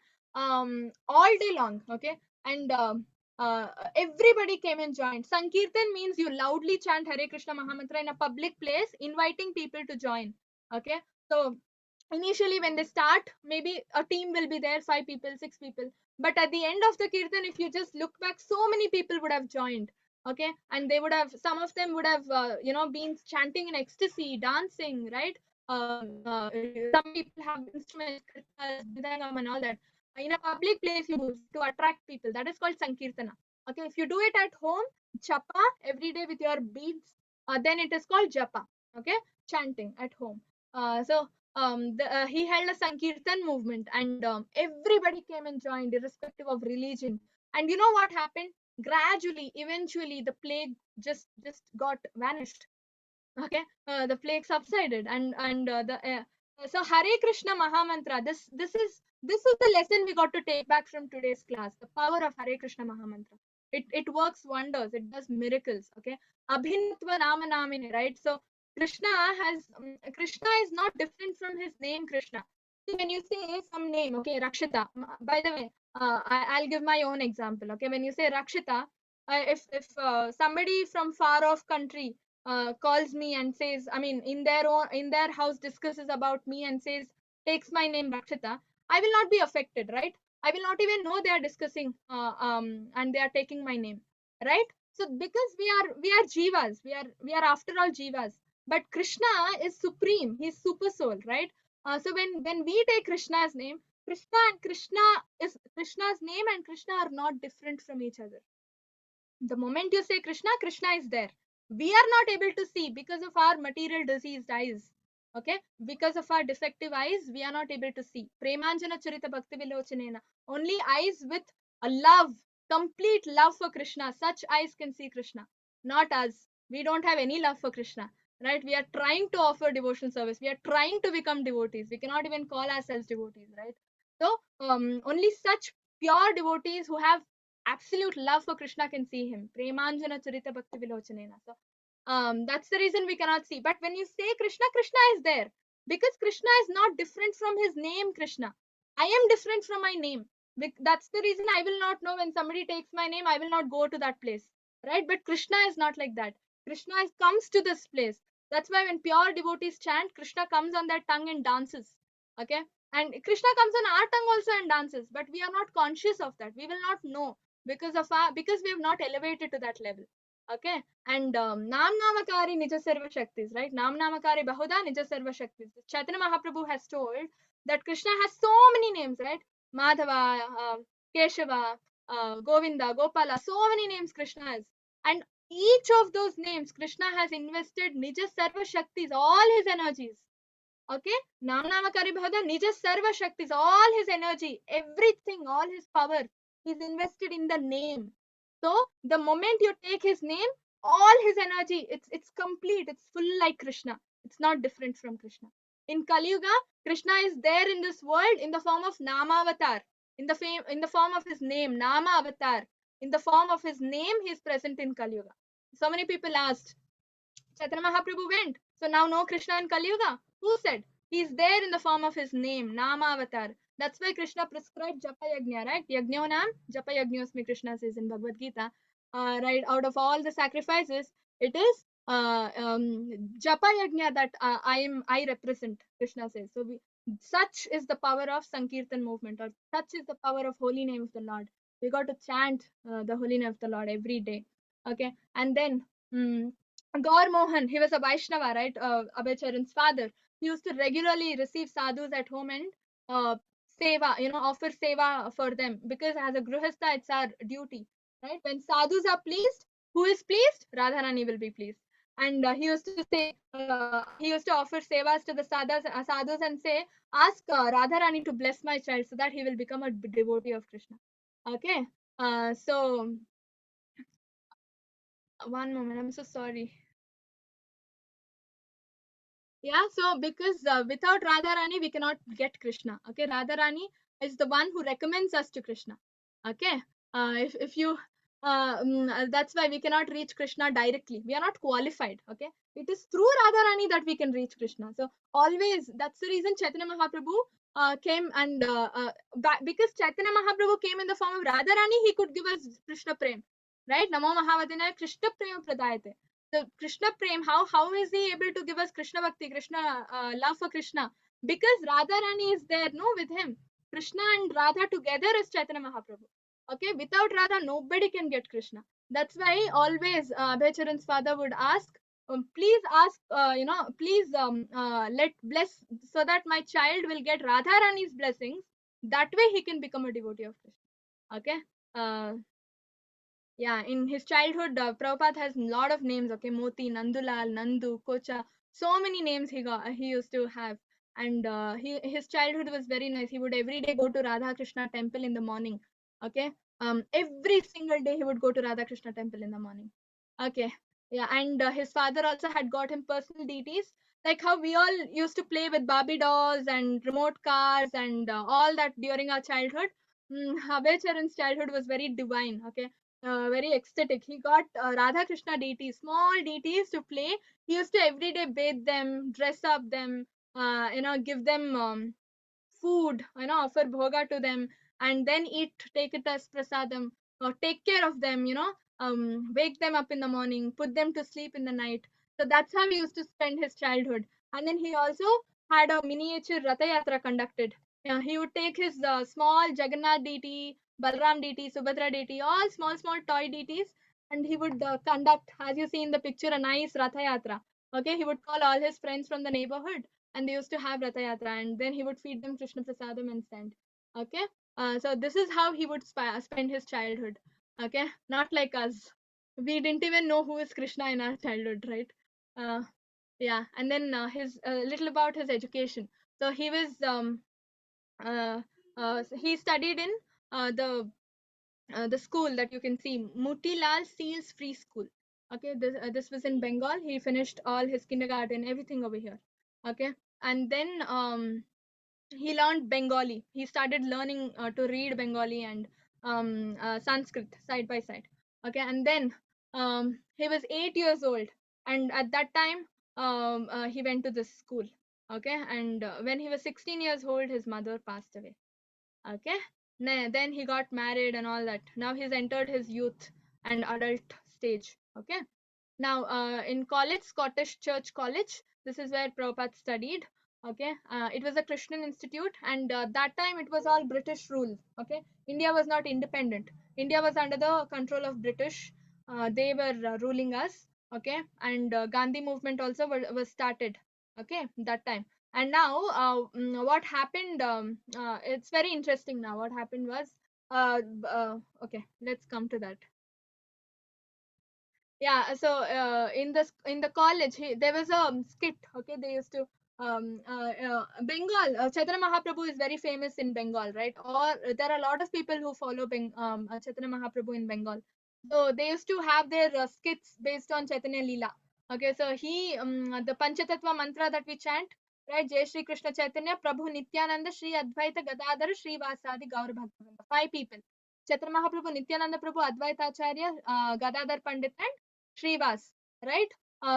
all day long. Okay, and everybody came and joined. Sankirtan means you loudly chant Hare Krishna Mahamantra in a public place, inviting people to join. Okay, so initially when they start, maybe a team will be there, 5 people, 6 people, but at the end of the kirtan, if you just look back, so many people would have joined. Okay, and they would have, some of them would have been chanting in ecstasy, dancing, right? Some people have instruments, kritas, mridangam and all that. In a public place you use to attract people, that is called sankirtana. Okay, if you do it at home, japa every day with your beads, then it is called japa. Okay, chanting at home. He held a Sankirtan movement, and everybody came and joined, irrespective of religion. And you know what happened? Gradually, eventually, the plague just got vanished. Okay, the plague subsided, and the so Hare Krishna Mahamantra. This is the lesson we got to take back from today's class. The power of Hare Krishna Mahamantra. It works wonders. It does miracles. Okay, Abhinatva Nama Namine, right? So Krishna is not different from his name Krishna. See, when you say some name, okay, Rakshita. By the way, I'll give my own example. Okay, when you say Rakshita, if somebody from far off country calls me and says, I mean, in their house discusses about me and says takes my name Rakshita, I will not be affected, right? I will not even know they are discussing and they are taking my name, right? So because we are jivas, we are after all jivas. But Krishna is supreme. He's super soul, right? So when we take Krishna's name, Krishna's name and Krishna are not different from each other. The moment you say Krishna, Krishna is there. We are not able to see because of our material diseased eyes. Okay, because of our defective eyes, we are not able to see. Premanjana Charita Bhakti Vilochanena. Only eyes with a love, complete love for Krishna. Such eyes can see Krishna. Not us. We don't have any love for Krishna. Right? We are trying to offer devotional service. We are trying to become devotees. We cannot even call ourselves devotees, right? So only such pure devotees who have absolute love for Krishna can see him. Premanjana Charita Bhakti Vilochanena. So that's the reason we cannot see. But when you say Krishna, Krishna is there. Because Krishna is not different from his name, Krishna. I am different from my name. That's the reason I will not know when somebody takes my name, I will not go to that place. Right? But Krishna is not like that. Krishna comes to this place. That's why when pure devotees chant, Krishna comes on their tongue and dances. Okay? And Krishna comes on our tongue also and dances. But we are not conscious of that. We will not know because we have not elevated to that level. Okay, and nam namakari nija sarva shaktis, right? Nam namakari bahuda nija sarva shaktis. Chaitanya Mahaprabhu has told that Krishna has so many names, right? Madhava, Keshava, Govinda, Gopala, so many names Krishna has, and each of those names Krishna has invested nija sarva shaktis, all his energies. Okay, nam namakari bahuda nija sarva shaktis, all his energy, everything, all his power is invested in the name. So the moment you take his name, all his energy, it's complete, it's full like Krishna. It's not different from Krishna. In Kali Yuga, Krishna is there in this world in the form of Nama Avatar, in the form of his name, Nama Avatar. In the form of his name, he is present in Kali Yuga. So many people asked, Chaitanya Mahaprabhu went, so now no Krishna in Kali Yuga. Who said? He is there in the form of his name, Nama Avatar. That's why Krishna prescribed Japa Yajna, right? Yajna Nam, Japa Yajñosmi, Krishna says in Bhagavad Gita. Right, out of all the sacrifices, it is Japa Yajna that I represent, Krishna says. So such is the power of Sankirtan movement, or such is the power of holy name of the Lord. We got to chant the holy name of the Lord every day. Okay, and then Gaur Mohan, he was a Vaishnava, right? Abhay father. He used to regularly receive sadhus at home and uh, seva, offer seva for them, because as a grihastha, it's our duty, right? When sadhus are pleased, who is pleased? Radharani will be pleased. And he used to say, he used to offer sevas to the sadhus and say, ask Radharani to bless my child so that he will become a devotee of Krishna. Okay. So, one moment, I'm so sorry. Yeah, so because without Radharani, we cannot get Krishna. Okay, Radharani is the one who recommends us to Krishna. Okay, if you that's why we cannot reach Krishna directly. We are not qualified. Okay, it is through Radharani that we can reach Krishna. So always, that's the reason Chaitanya Mahaprabhu came and because Chaitanya Mahaprabhu came in the form of Radharani, he could give us Krishna Prem, right? Namo Mahavadinaya Krishna Prema Pradayate. The Krishna Prem, how is he able to give us Krishna Bhakti, Krishna love for Krishna? Because Radha Rani is there, no, with him. Krishna and Radha together is Chaitanya Mahaprabhu. Okay, without Radha, nobody can get Krishna. That's why always Abhay father would ask, please ask, please let bless so that my child will get Radha Rani's blessings. That way he can become a devotee of Krishna. Okay. Uh, yeah, in his childhood, Prabhupada has a lot of names. Okay, Moti, Nandulal, Nandu, Kocha, so many names he used to have. And his childhood was very nice. He would every day go to Radha Krishna temple in the morning. Okay, every single day he would go to Radha Krishna temple in the morning. Okay, yeah, and his father also had got him personal deities, like how we all used to play with Barbie dolls and remote cars and all that during our childhood. Abhay Charan's childhood was very divine. Okay, very ecstatic. He got Radha Krishna deities, small deities to play. He used to every day bathe them, dress up them, give them food, offer bhoga to them, and then take it as prasadam, or take care of them, wake them up in the morning, put them to sleep in the night. So that's how he used to spend his childhood. And then he also had a miniature Ratha Yatra conducted. He would take his small Jagannath deity, Balram deity, Subhadra deity, all small, small toy deities, and he would conduct, as you see in the picture, a nice Ratha Yatra. Okay, he would call all his friends from the neighborhood, and they used to have Ratha Yatra, and then he would feed them Krishna Prasadam and send. Okay, so this is how he would spend his childhood. Okay, not like us. We didn't even know who is Krishna in our childhood, right? Yeah, and then his little about his education. So he was he studied in the school that you can see, Mutilal Seals Free School. Okay, this was in Bengal. He finished all his kindergarten, everything over here. Okay, and then he learned Bengali. He started learning to read Bengali and Sanskrit side by side. Okay, and then he was 8 years old, and at that time he went to this school. Okay, and when he was 16 years old, his mother passed away. Okay, then he got married and all that. Now he's entered his youth and adult stage. Okay, now in college, Scottish Church College, this is where Prabhupada studied. Okay, it was a Christian institute, and that time it was all British rule. Okay, India was not independent. India was under the control of British. They were ruling us. Okay, and Gandhi movement also was started. Okay, that time. And now what happened, it's very interesting. Now what happened was, okay, let's come to that. Yeah, so in the college, there was a skit. Okay, they used to Bengal, Chaitanya Mahaprabhu is very famous in Bengal, right? Or there are a lot of people who follow Chaitanya Mahaprabhu in Bengal. So they used to have their skits based on Chaitanya Leela. Okay, so the Panchatattva mantra that we chant, right? Jai Shri Krishna Chaitanya Prabhu Nityananda Shri Advaita Gadadhar Shri Vasadi Gaur Bhaktivinoda. 5 people: Chaitanya Mahaprabhu, Nityananda Prabhu, Advaita Acharya, Gadadhar Pandit, and Srivas, right?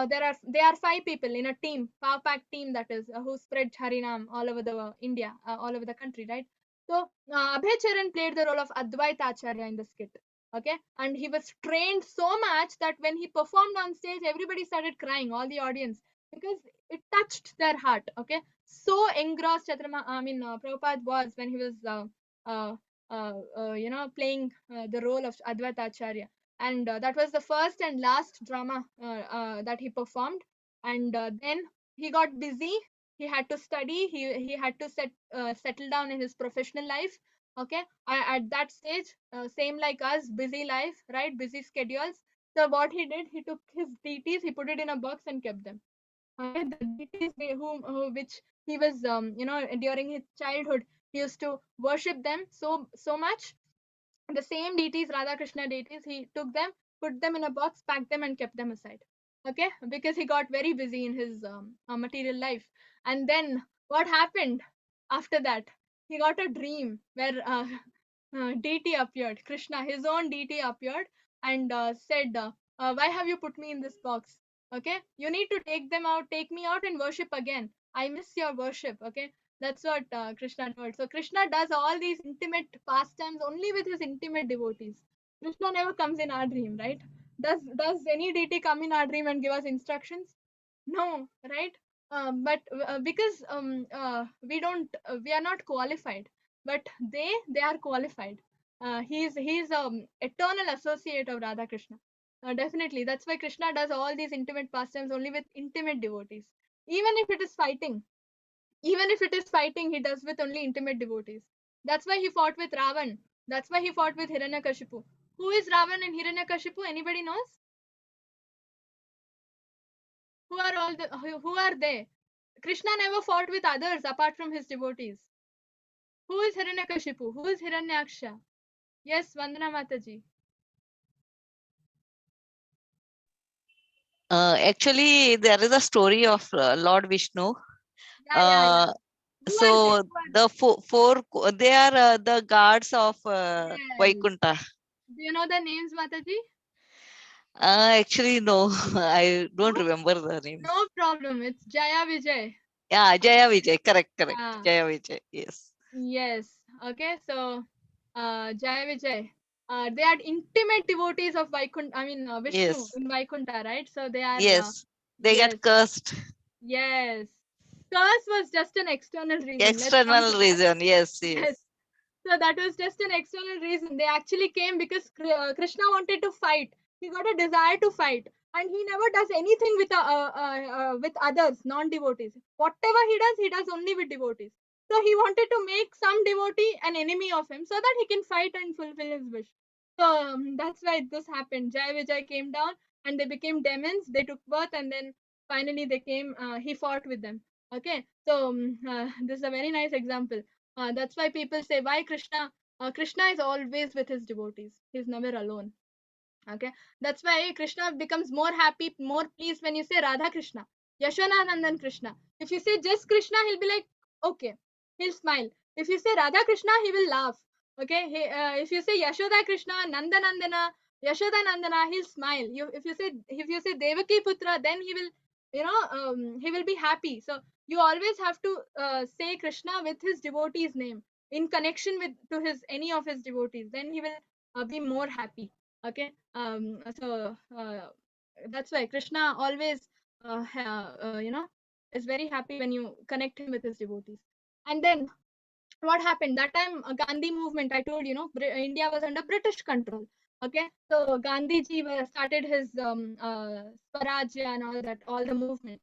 They are 5 people in a team, power pack team, that is, who spread Harinam all over the India, all over the country, right? So Abhay Charan played the role of Advaita Acharya in the skit. Okay, and he was trained so much that when he performed on stage, everybody started crying, all the audience, because it touched their heart. Okay, so engrossed Prabhupada was when he was playing the role of Advaita Acharya. And that was the first and last drama that he performed. And then he got busy. He had to study. He had to settle down in his professional life. Okay, at that stage, same like us, busy life, right? Busy schedules. So what he did, he took his deities, he put it in a box and kept them. Okay, the deities which he was, during his childhood, he used to worship them so much. The same deities, Radha Krishna deities, he took them, put them in a box, packed them, and kept them aside. Okay, because he got very busy in his material life. And then what happened after that? He got a dream where deity appeared, Krishna, his own deity appeared, and said, "Why have you put me in this box? Okay, you need to take me out and worship again. I miss your worship." Okay, that's what Krishna told. So Krishna does all these intimate pastimes only with his intimate devotees. Krishna never comes in our dream, right? Does any deity come in our dream and give us instructions? No, right? But because we are not qualified, but they are qualified. He's eternal associate of Radha Krishna. Definitely, that's why Krishna does all these intimate pastimes only with intimate devotees. Even if it is fighting, he does with only intimate devotees. That's why he fought with Ravan. That's why he fought with Hiranyakashipu. Who is Ravan and Hiranyakashipu? Anybody knows? Who are they? Krishna never fought with others apart from his devotees. Who is Hiranyakashipu? Who is Hiranyaksha? Yes, Vandana Mataji. Actually, there is a story of Lord Vishnu. Yeah. So the four they are the gods of Yes. Vaikunta. Do you know the names, Mataji? Actually, no, I don't remember the name. No problem. It's Jaya Vijay. Yeah, Jaya Vijay. Correct. Yeah. Jaya Vijay. Yes. Yes. Okay. So, Jai Vijay, they are intimate devotees of Vaikuntha. I mean, Vishnu Yes, in Vaikuntha, right? So they are. yes. They Yes. get cursed. Yes. Curse was just an external reason. Let's come to External that. reason. Yes, Yes. yes. So that was just an external reason. They actually came because Krishna wanted to fight. He got a desire to fight, and he never does anything with others, non-devotees. Whatever he does only with devotees. So he wanted to make some devotee an enemy of him, so that he can fight and fulfill his wish. So that's why this happened. Jai Vijay came down, and they became demons. They took birth, and then finally they came. He fought with them. Okay, so this is a very nice example. That's why people say, why Krishna? Krishna is always with his devotees. He's never alone. Okay, that's why Krishna becomes more happy, more pleased when you say Radha Krishna, Yashona Nandan Krishna. If you say just Krishna, he'll be like, okay, he'll smile. If you say Radha Krishna, he will laugh. Okay, if you say Yashoda Krishna, Nanda Nandana, Yashoda Nandana, he'll smile. If you say Devaki Putra, then he will, he will be happy. So you always have to say Krishna with his devotee's name in connection with to his any of his devotees. Then he will be more happy. Okay, so that's why Krishna always is very happi when you connect him with his devotees. And then what happened that time? Gandhi movement, I told you, India was under British control. Okay, so Gandhi ji started his Swarajya and all that, all the movement.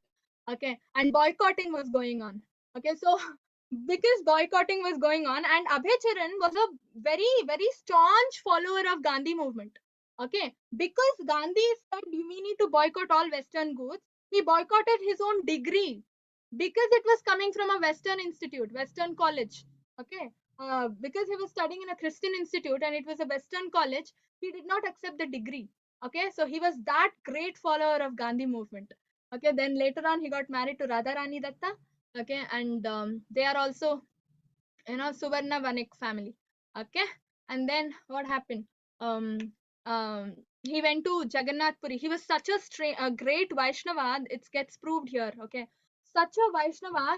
Okay, and boycotting was going on. Okay, so because boycotting was going on, and Abhay Charan was a very very staunch follower of Gandhi movement. Okay, because Gandhi said we need to boycott all Western goods, he boycotted his own degree because it was coming from a Western institute, Western college. Okay, because he was studying in a Christian institute and it was a Western college, he did not accept the degree. Okay, so he was that great follower of Gandhi movement. Okay, then later on he got married to Radharani Datta. Okay, and they are also, Suvarna Vanik family. Okay, and then what happened? Um, he went to Jagannath Puri. He was such a great Vaishnava. It gets proved here. Okay, such a Vaishnava.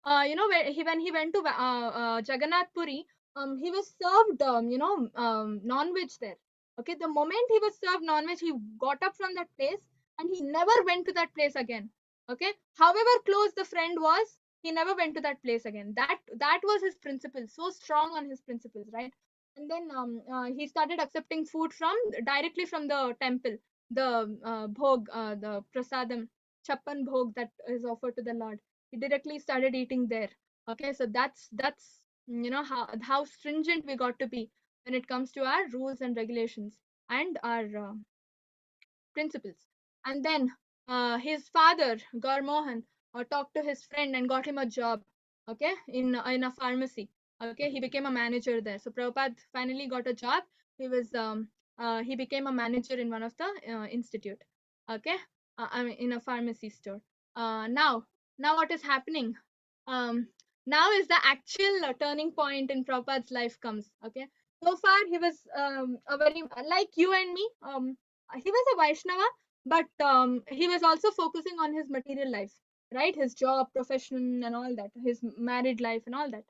When he went to Jagannath Puri, he was served non-veg there. Okay, the moment he was served non-veg, he got up from that place and he never went to that place again. Okay, however close the friend was, he never went to that place again. That was his principle, so strong on his principles, right? And then he started accepting food directly from the temple, the bhog, the prasadam, chappan bhog that is offered to the Lord. He directly started eating there. Okay, so that's how stringent we got to be when it comes to our rules and regulations and our principles. And then his father, Garmohan, talked to his friend and got him a job, okay, in a pharmacy. Okay, he became a manager there. So Prabhupada finally got a job. He became a manager in one of the institute. Okay, I mean in a pharmacy store. Now what is happening? Um, Now is the actual turning point in Prabhupada's life comes. Okay, so far he was a very like you and me. He was a Vaishnava, but he was also focusing on his material life, right? His job, profession, and all that, his married life, and all that.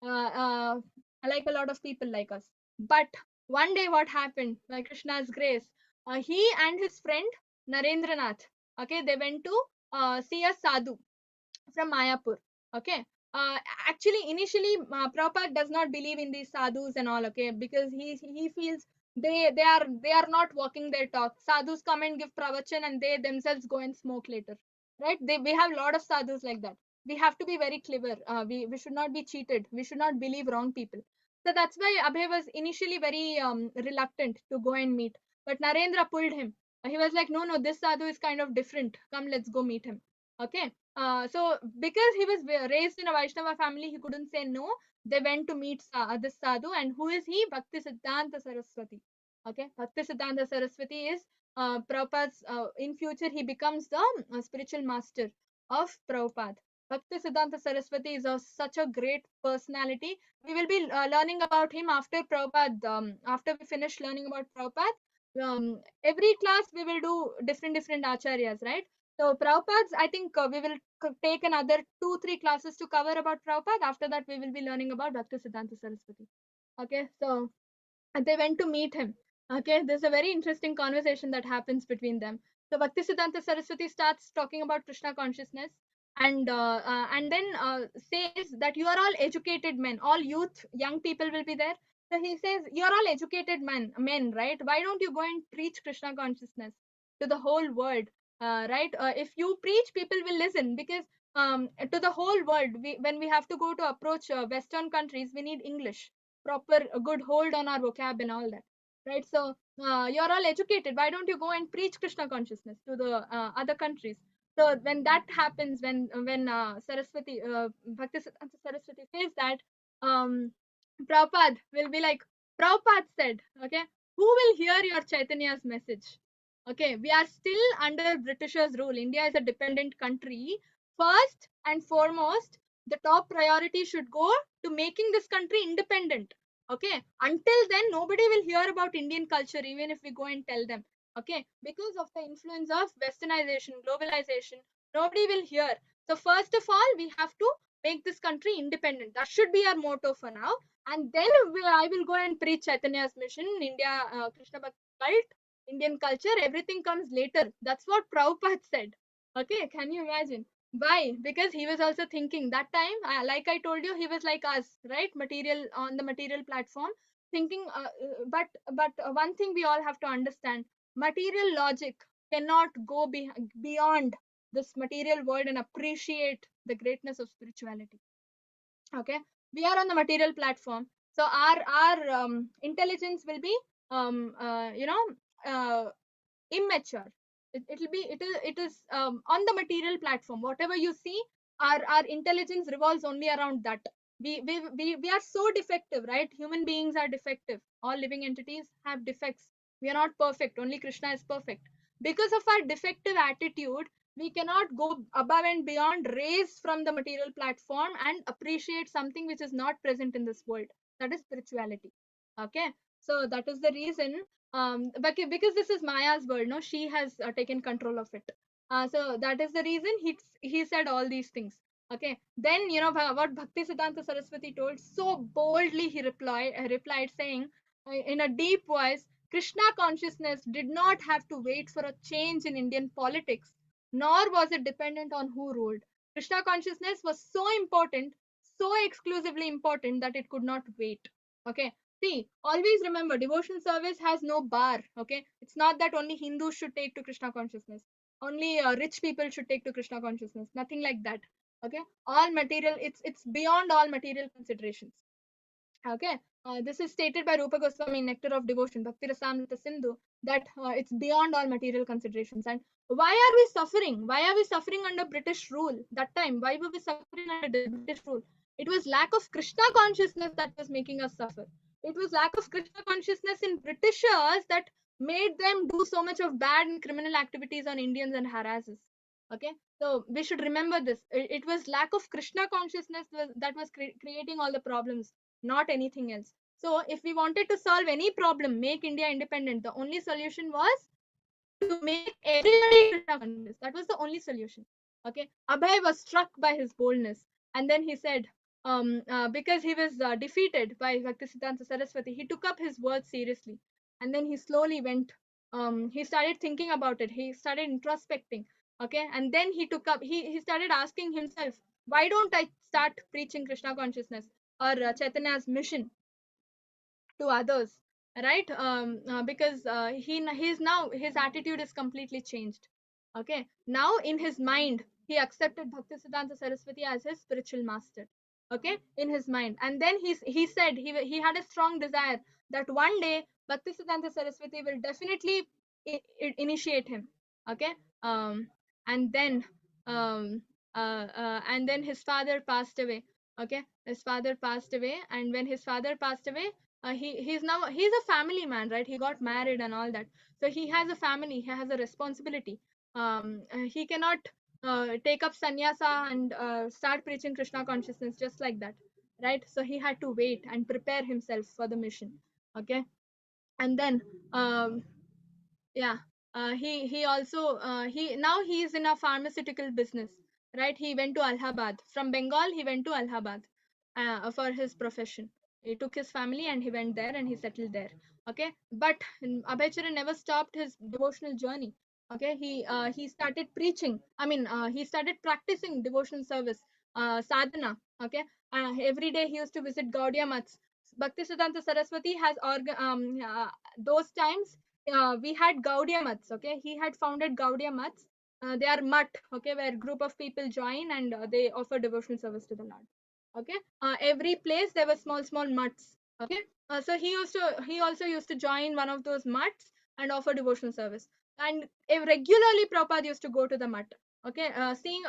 Uh, like a lot of people like us. But one day, what happened? By Krishna's grace, he and his friend Narendranath, okay, they went to see a sadhu from Mayapur. Okay. Uh, Actually, initially, Prabhupada does not believe in these sadhus and all. Okay, because he feels they are not walking their talk. Sadhus come and give pravachan, and they themselves go and smoke later. Right? We have a lot of sadhus like that. We have to be very clever. We should not be cheated. We should not believe wrong people. So that's why Abhay was initially very reluctant to go and meet. But Narendra pulled him. He was like, no, no, this sadhu is kind of different. Come, let's go meet him. Okay, so because he was raised in a Vaishnava family, he couldn't say no. They went to meet this sadhu, and who is he? Bhakti Siddhanta Saraswati. Okay, Bhakti Siddhanta Saraswati is Prabhupada's. In future, he becomes the spiritual master of Prabhupada. Bhakti Siddhanta Saraswati is such a great personality. We will be learning about him after Prabhupada. After we finish learning about Prabhupada, every class we will do different acharyas, right? So Prabhupada's, I think we will take another 2-3 classes to cover about Prabhupada. After that, we will be learning about Bhakti Siddhanta Saraswati. Okay, so and they went to meet him. Okay, there's a very interesting conversation that happens between them. So Bhakti Siddhanta Saraswati starts talking about Krishna consciousness, and then says that you are all educated men, all youth, young people will be there. So he says, you are all educated men, right? Why don't you go and preach Krishna consciousness to the whole world, right? If you preach, people will listen, because to the whole world, when we have to go to approach Western countries, we need English, proper a good hold on our vocab and all that, right? So you're all educated, why don't you go and preach Krishna consciousness to the other countries? So when that happens, when Saraswati, Bhakti Siddhanta Saraswati says that, um Prabhupada will be like, Prabhupada said, okay, who will hear your Chaitanya's message? Okay, we are still under Britishers rule. India is a dependent country. First and foremost, the top priority should go to making this country independent. Okay, until then, nobody will hear about Indian culture, even if we go and tell them. Okay, because of the influence of westernization, globalization, nobody will hear. So first of all, we have to make this country independent. That should be our motto for now. And then I will go and preach Chaitanya's mission, India, Krishna Bhakti cult, Indian culture, everything comes later. That's what Prabhupada said. Okay, can you imagine? Why? Because he was also thinking that time, like I told you, he was like us, right? Material, on the material platform, thinking. But one thing we all have to understand: material logic cannot go beyond this material world and appreciate the greatness of spirituality. Okay, we are on the material platform, so our intelligence will be uh, immature. It is on the material platform, whatever you see, our intelligence revolves only around that. We are so defective, right? Human beings are defective, all living entities have defects. We are not perfect, only Krishna is perfect. Because of our defective attitude, we cannot go above and beyond, raise from the material platform and appreciate something which is not present in this world, that is spirituality. Okay, so that is the reason, but because this is Maya's world, no, she has taken control of it. So that is the reason he said all these things. Okay, then what Bhakti Siddhanta Saraswati told so boldly. He replied saying, in a deep voice, Krishna consciousness did not have to wait for a change in Indian politics, nor was it dependent on who ruled. Krishna consciousness was so important, so exclusively important, that it could not wait. Okay, see, always remember, devotion service has no bar. Okay, it's not that only Hindus should take to Krishna consciousness, only rich people should take to Krishna consciousness. Nothing like that. Okay, all material. It's beyond all material considerations. Okay, this is stated by Rupa Goswami in Nectar of Devotion, Bhakti Rasamrita Sindhu, that it's beyond all material considerations. And why are we suffering? Why are we suffering under British rule? That time, why were we suffering under the British rule? It was lack of Krishna consciousness that was making us suffer. It was lack of Krishna consciousness in Britishers that made them do so much of bad and criminal activities on Indians and harasses. Okay, so we should remember this. It was lack of Krishna consciousness that was creating all the problems, not anything else. So if we wanted to solve any problem, make India independent, the only solution was to make everybody Krishna conscious. That was the only solution. Okay, Abhay was struck by his boldness, and then he said, because he was defeated by Bhaktisiddhanta Saraswati, he took up his words seriously, and then he slowly went. He started thinking about it. He started introspecting. Okay, and then he started asking himself, why don't I start preaching Krishna consciousness, or Chaitanya's mission to others, right? Because he's now, his attitude is completely changed. Okay, now in his mind he accepted Bhakti Siddhanta Saraswati as his spiritual master. Okay, in his mind, and then he said he had a strong desire that one day Bhakti Siddhanta Saraswati will definitely initiate him. Okay, and then um, and then his father passed away. Okay, his father passed away, and when his father passed away, he's a family man, right? He got married and all that, so he has a family, he has a responsibility. He cannot take up sannyasa and start preaching Krishna consciousness just like that, right? So he had to wait and prepare himself for the mission. Okay, and then um, yeah, He also now he is in a pharmaceutical business, right? He went to Allahabad from Bengal. He went to Allahabad for his profession. He took his family and he went there and he settled there. Okay, but Abhaycharan never stopped his devotional journey. Okay, he started preaching. I mean, he started practicing devotional service, sadhana. Okay, every day he used to visit Gaudiya Mats. Bhaktisiddhanta Saraswati has those times we had Gaudiya Mats. Okay, he had founded Gaudiya Mats. They are mutt. Okay, where group of people join and they offer devotional service to the Lord. Okay, every place there were small mutts. Okay, so he also used to join one of those mutts and offer devotional service. And regularly Prabhupada used to go to the mutt. Okay,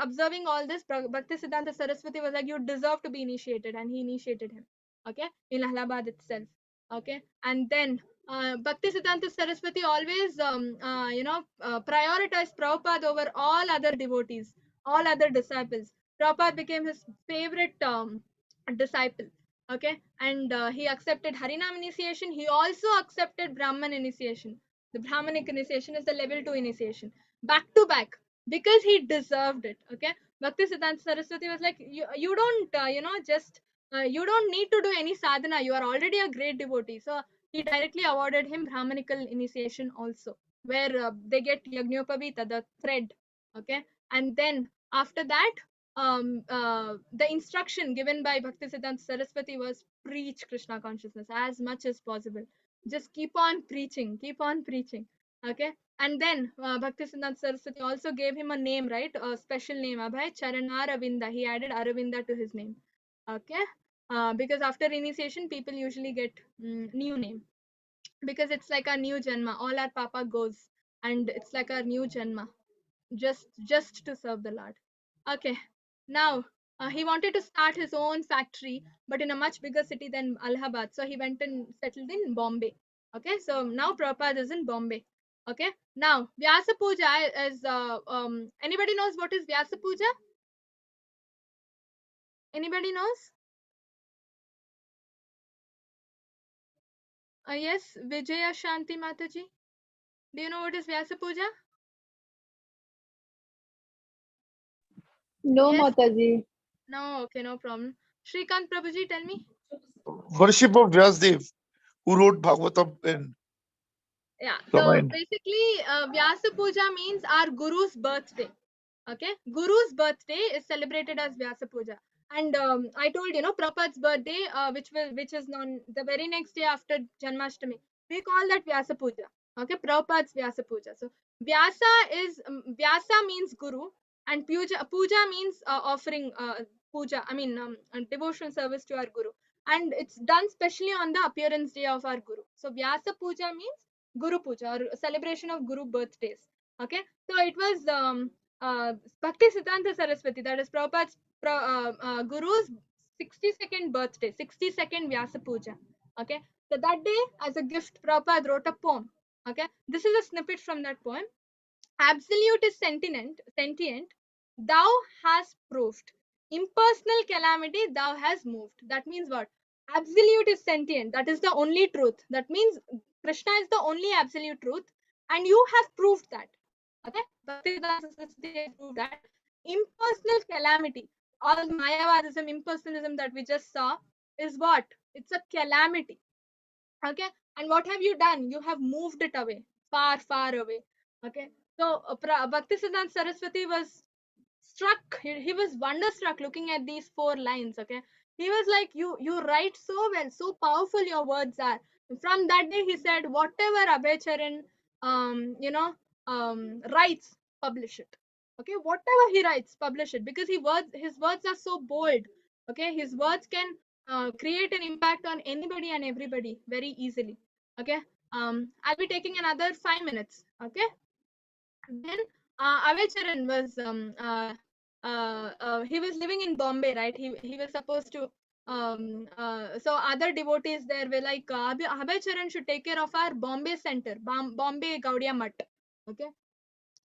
observing all this, Bhakti Siddhanta Saraswati was like, you deserve to be initiated, and he initiated him. Okay, in Allahabad itself. Okay, and then Bhakti Siddhanta Saraswati always, prioritized Prabhupada over all other devotees, all other disciples. Prabhupada became his favorite disciple. Okay, and he accepted Harinam initiation. He also accepted Brahman initiation. The Brahmanic initiation is the level 2 initiation, back to back, because he deserved it. Okay, Bhakti Siddhanta Saraswati was like, you don't, you don't need to do any sadhana. You are already a great devotee. So he directly awarded him Brahmanical initiation also, where they get Yagnopavita, the thread. Okay, and then after that, the instruction given by Bhaktisiddhanta Saraswati was preach Krishna consciousness as much as possible. Just keep on preaching, keep on preaching. Okay, and then Bhaktisiddhanta Saraswati also gave him a name, right? A special name, Abhay Charana Ravinda. He added Aravinda to his name. Okay, because after initiation, people usually get new name, because it's like a new janma. All our papa goes, and it's like a new janma, just to serve the Lord. Okay, now he wanted to start his own factory, but in a much bigger city than Allahabad. So he went and settled in Bombay. Okay, so now Prabhupada is in Bombay. Okay, now Vyasa Puja is anybody knows what is Vyasa Puja? Anybody knows? Yes, Vijaya Shanti Mataji. Do you know what is Vyasa Puja? No, Yes? Mataji. No, okay, no problem. Shrikant Prabhuji, tell me. Worship of Vyasdev, who wrote Bhagavatam in Yeah, so Ramayana. basically, Vyasa Puja means our Guru's birthday. Okay, Guru's birthday is celebrated as Vyasa Puja. And I told Prabhupada's birthday, which is on the very next day after Janmashtami. We call that Vyasa Puja. Okay, Prabhupada's Vyasa Puja. So Vyasa means Guru, and Puja means offering puja. I mean, devotional service to our Guru, and it's done specially on the appearance day of our Guru. So Vyasa Puja means Guru Puja, or celebration of Guru birthdays. Okay, so it was Bhakti Siddhanta Saraswati, that is Prabhupada's Guru's 62nd birthday, 62nd Vyasa Puja. Okay, so that day, as a gift, Prabhupada wrote a poem. Okay, this is a snippet from that poem. Absolute is sentient, thou hast proved. Impersonal calamity, thou hast moved. That means what? Absolute is sentient. That is the only truth. That means Krishna is the only absolute truth, and you have proved that. Okay, Bhaktisiddhanta Saraswati has proved that. Impersonal calamity, all the Mayavadism, impersonalism that we just saw, is what? It's a calamity. Okay, and what have you done? You have moved it away, far away. Okay, so Bhaktisiddhanta Saraswati was struck. He was wonderstruck looking at these 4 lines. Okay, he was like, you write so well, so powerful your words are. From that day he said, whatever Abhaycharan writes, publish it. Okay, whatever he writes, publish it, because his words are so bold. Okay, his words can create an impact on anybody and everybody very easily. Okay, I'll be taking another 5 minutes. Okay, then Avaicharan was he was living in Bombay, right? He was supposed to so other devotees there were like, Abhaycharan should take care of our Bombay center, Bombay Gaudiya Mutt. Okay,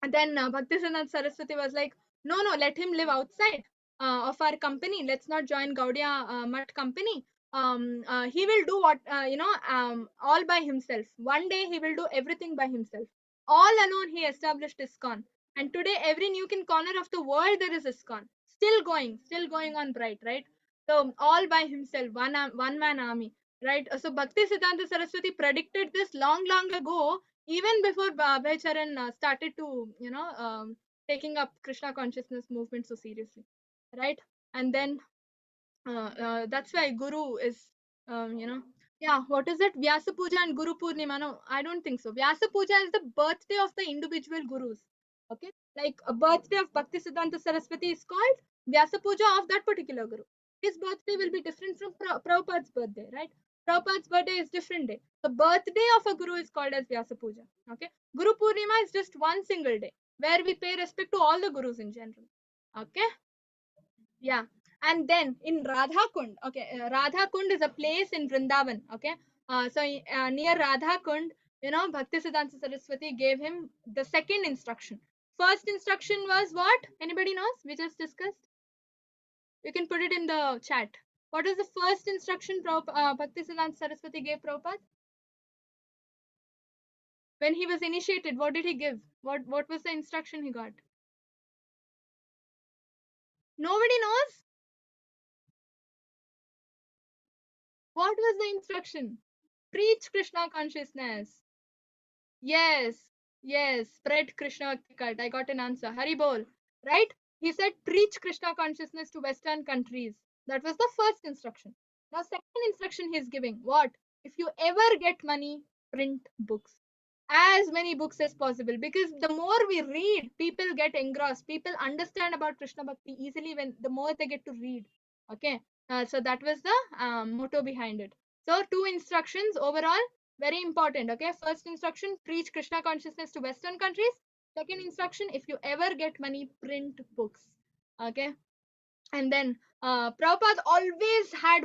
and then Bhaktisiddhanta Saraswati was like, no, let him live outside of our company. Let's not join Gaudiya Mutt company. He will do what all by himself. One day he will do everything by himself. All alone he established ISKCON. And today, every nook and corner of the world, there is ISKCON. Still going on bright, right? So, all by himself, one man army, right? So, Bhakti Siddhanta Saraswati predicted this long ago, even before Abhay started to, taking up Krishna consciousness movement so seriously, right? And then that's why Guru is, yeah, what is it? Vyasa Puja and Guru Purnima? No, I don't think so. Vyasa Puja is the birthday of the individual gurus. Okay, like a birthday of Bhakti Siddhanta Saraswati is called Vyasa Puja of that particular guru. His birthday will be different from Prabhupada's birthday, right? Prabhupada's birthday is different day. The birthday of a guru is called as Vyasa Puja. Okay, Guru Purnima is just one single day where we pay respect to all the gurus in general. Okay. Yeah. And then in Radha Kund, okay, Radha Kund is a place in Vrindavan, okay. Near Radha Kund, Bhakti Siddhanta Saraswati gave him the second instruction. First instruction was what? Anybody knows? We just discussed. You can put it in the chat. What is the first instruction Bhakti Siddhanta Saraswati gave Prabhupada? When he was initiated, what did he give? What was the instruction he got? Nobody knows? What was the instruction? Preach Krishna consciousness. Yes, spread Krishna cult. I got an answer. Hari bol. Right? He said, preach Krishna consciousness to Western countries. That was the first instruction. Now, second instruction he's giving. What? If you ever get money, print books. As many books as possible. Because the more we read, people get engrossed. People understand about Krishna Bhakti easily when the more they get to read. Okay. So that was the motto behind it. So two instructions overall, very important. Okay, first instruction, preach Krishna consciousness to Western countries. Second instruction, if you ever get money, print books. Okay. And then Prabhupada always had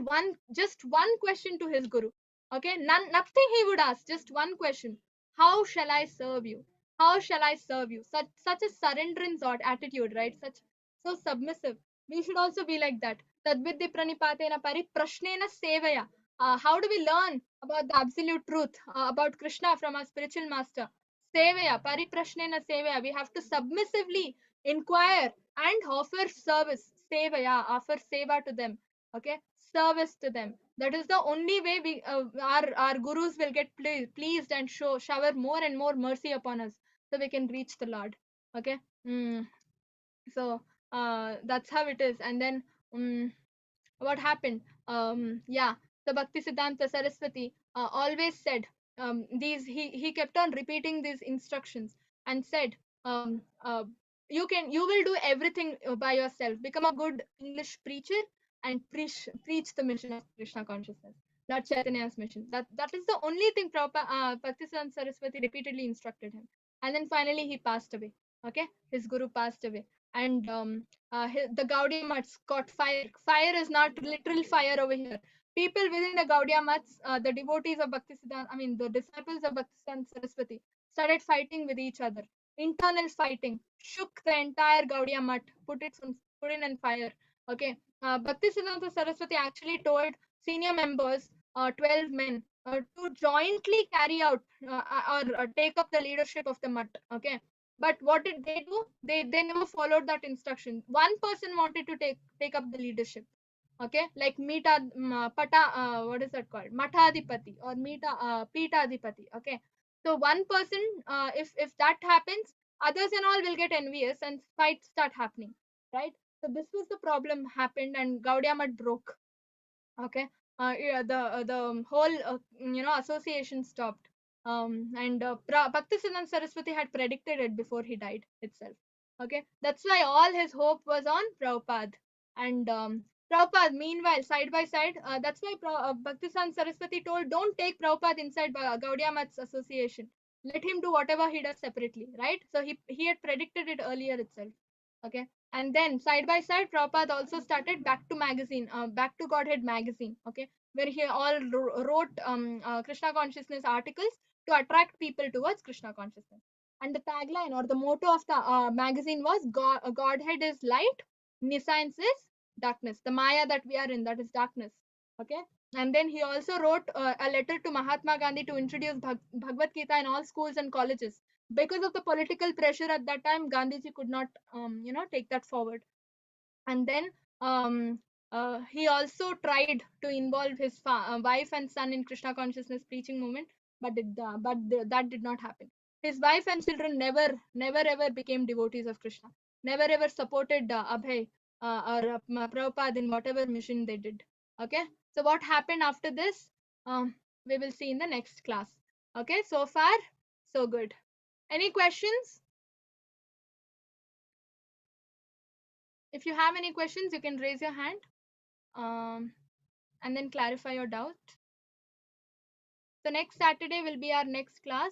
just one question to his guru. Okay, nothing he would ask, just one question. How shall I serve you? How shall I serve you? Such a surrenderance attitude, right? So submissive. We should also be like that. Tadvidhi pranipatena pariprashnena sevaya. How do we learn about the absolute truth about Krishna from our spiritual master? Sevaya, pariprashnena sevaya. We have to submissively inquire and offer service. Sevaya, offer seva to them. Okay, service to them. That is the only way our gurus will get pleased and shower more and more mercy upon us, so we can reach the Lord. Okay. So that's how it is. And then what happened? Yeah, the Bhakti Siddhanta Saraswati always said these. He kept on repeating these instructions and said, you will do everything by yourself. Become a good English preacher and preach the mission of Krishna consciousness. Lord Chaitanya's mission. That is the only thing Bhakti Siddhanta Saraswati repeatedly instructed him. And then finally he passed away. Okay, his guru passed away, and the Gaudiya Mats caught fire. Fire is not literal fire over here. People within the Gaudiya Mats, the devotees of the disciples of Bhakti Siddhanta Saraswati, started fighting with each other. Internal fighting shook the entire Gaudiya Mat, put in on fire. Okay, Bhakti Siddhanta Saraswati actually told senior members, 12 men, to jointly carry out or take up the leadership of the Mat. Okay, but what did they do? They never followed that instruction. One person wanted to take up the leadership. Okay, like what is that called? Matadipati or Pitadipati. Okay, so one person, if that happens, others and all will get envious and fights start happening, right? So this was the problem happened, and Gaudiya Math broke. Okay, yeah, the whole association stopped. And Bhakti Siddhanta Saraswati had predicted it before he died itself. Okay, that's why all his hope was on Prabhupada. And Prabhupada, meanwhile, side by side, that's why Bhakti Siddhanta Saraswati told, don't take Prabhupada inside Gaudiya Math's association. Let him do whatever he does separately, right? So he had predicted it earlier itself. Okay, and then side by side, Prabhupada also started Back to Godhead magazine. Okay, where he all wrote Krishna consciousness articles to attract people towards Krishna consciousness. And the tagline or the motto of the magazine was Godhead is light, Nescience is darkness. The Maya that we are in, that is darkness. Okay, and then he also wrote a letter to Mahatma Gandhi to introduce Bhagavad Gita in all schools and colleges. because of the political pressure at that time, Gandhiji could not take that forward. And then he also tried to involve his wife and son in Krishna consciousness preaching movement, but that did not happen. His wife and children never ever became devotees of Krishna, never ever supported Abhay or Prabhupada in whatever mission they did. Okay, so what happened after this, we will see in the next class. Okay, so far so good. Any questions? If you have any questions, you can raise your hand. And then clarify your doubt. So next Saturday will be our next class.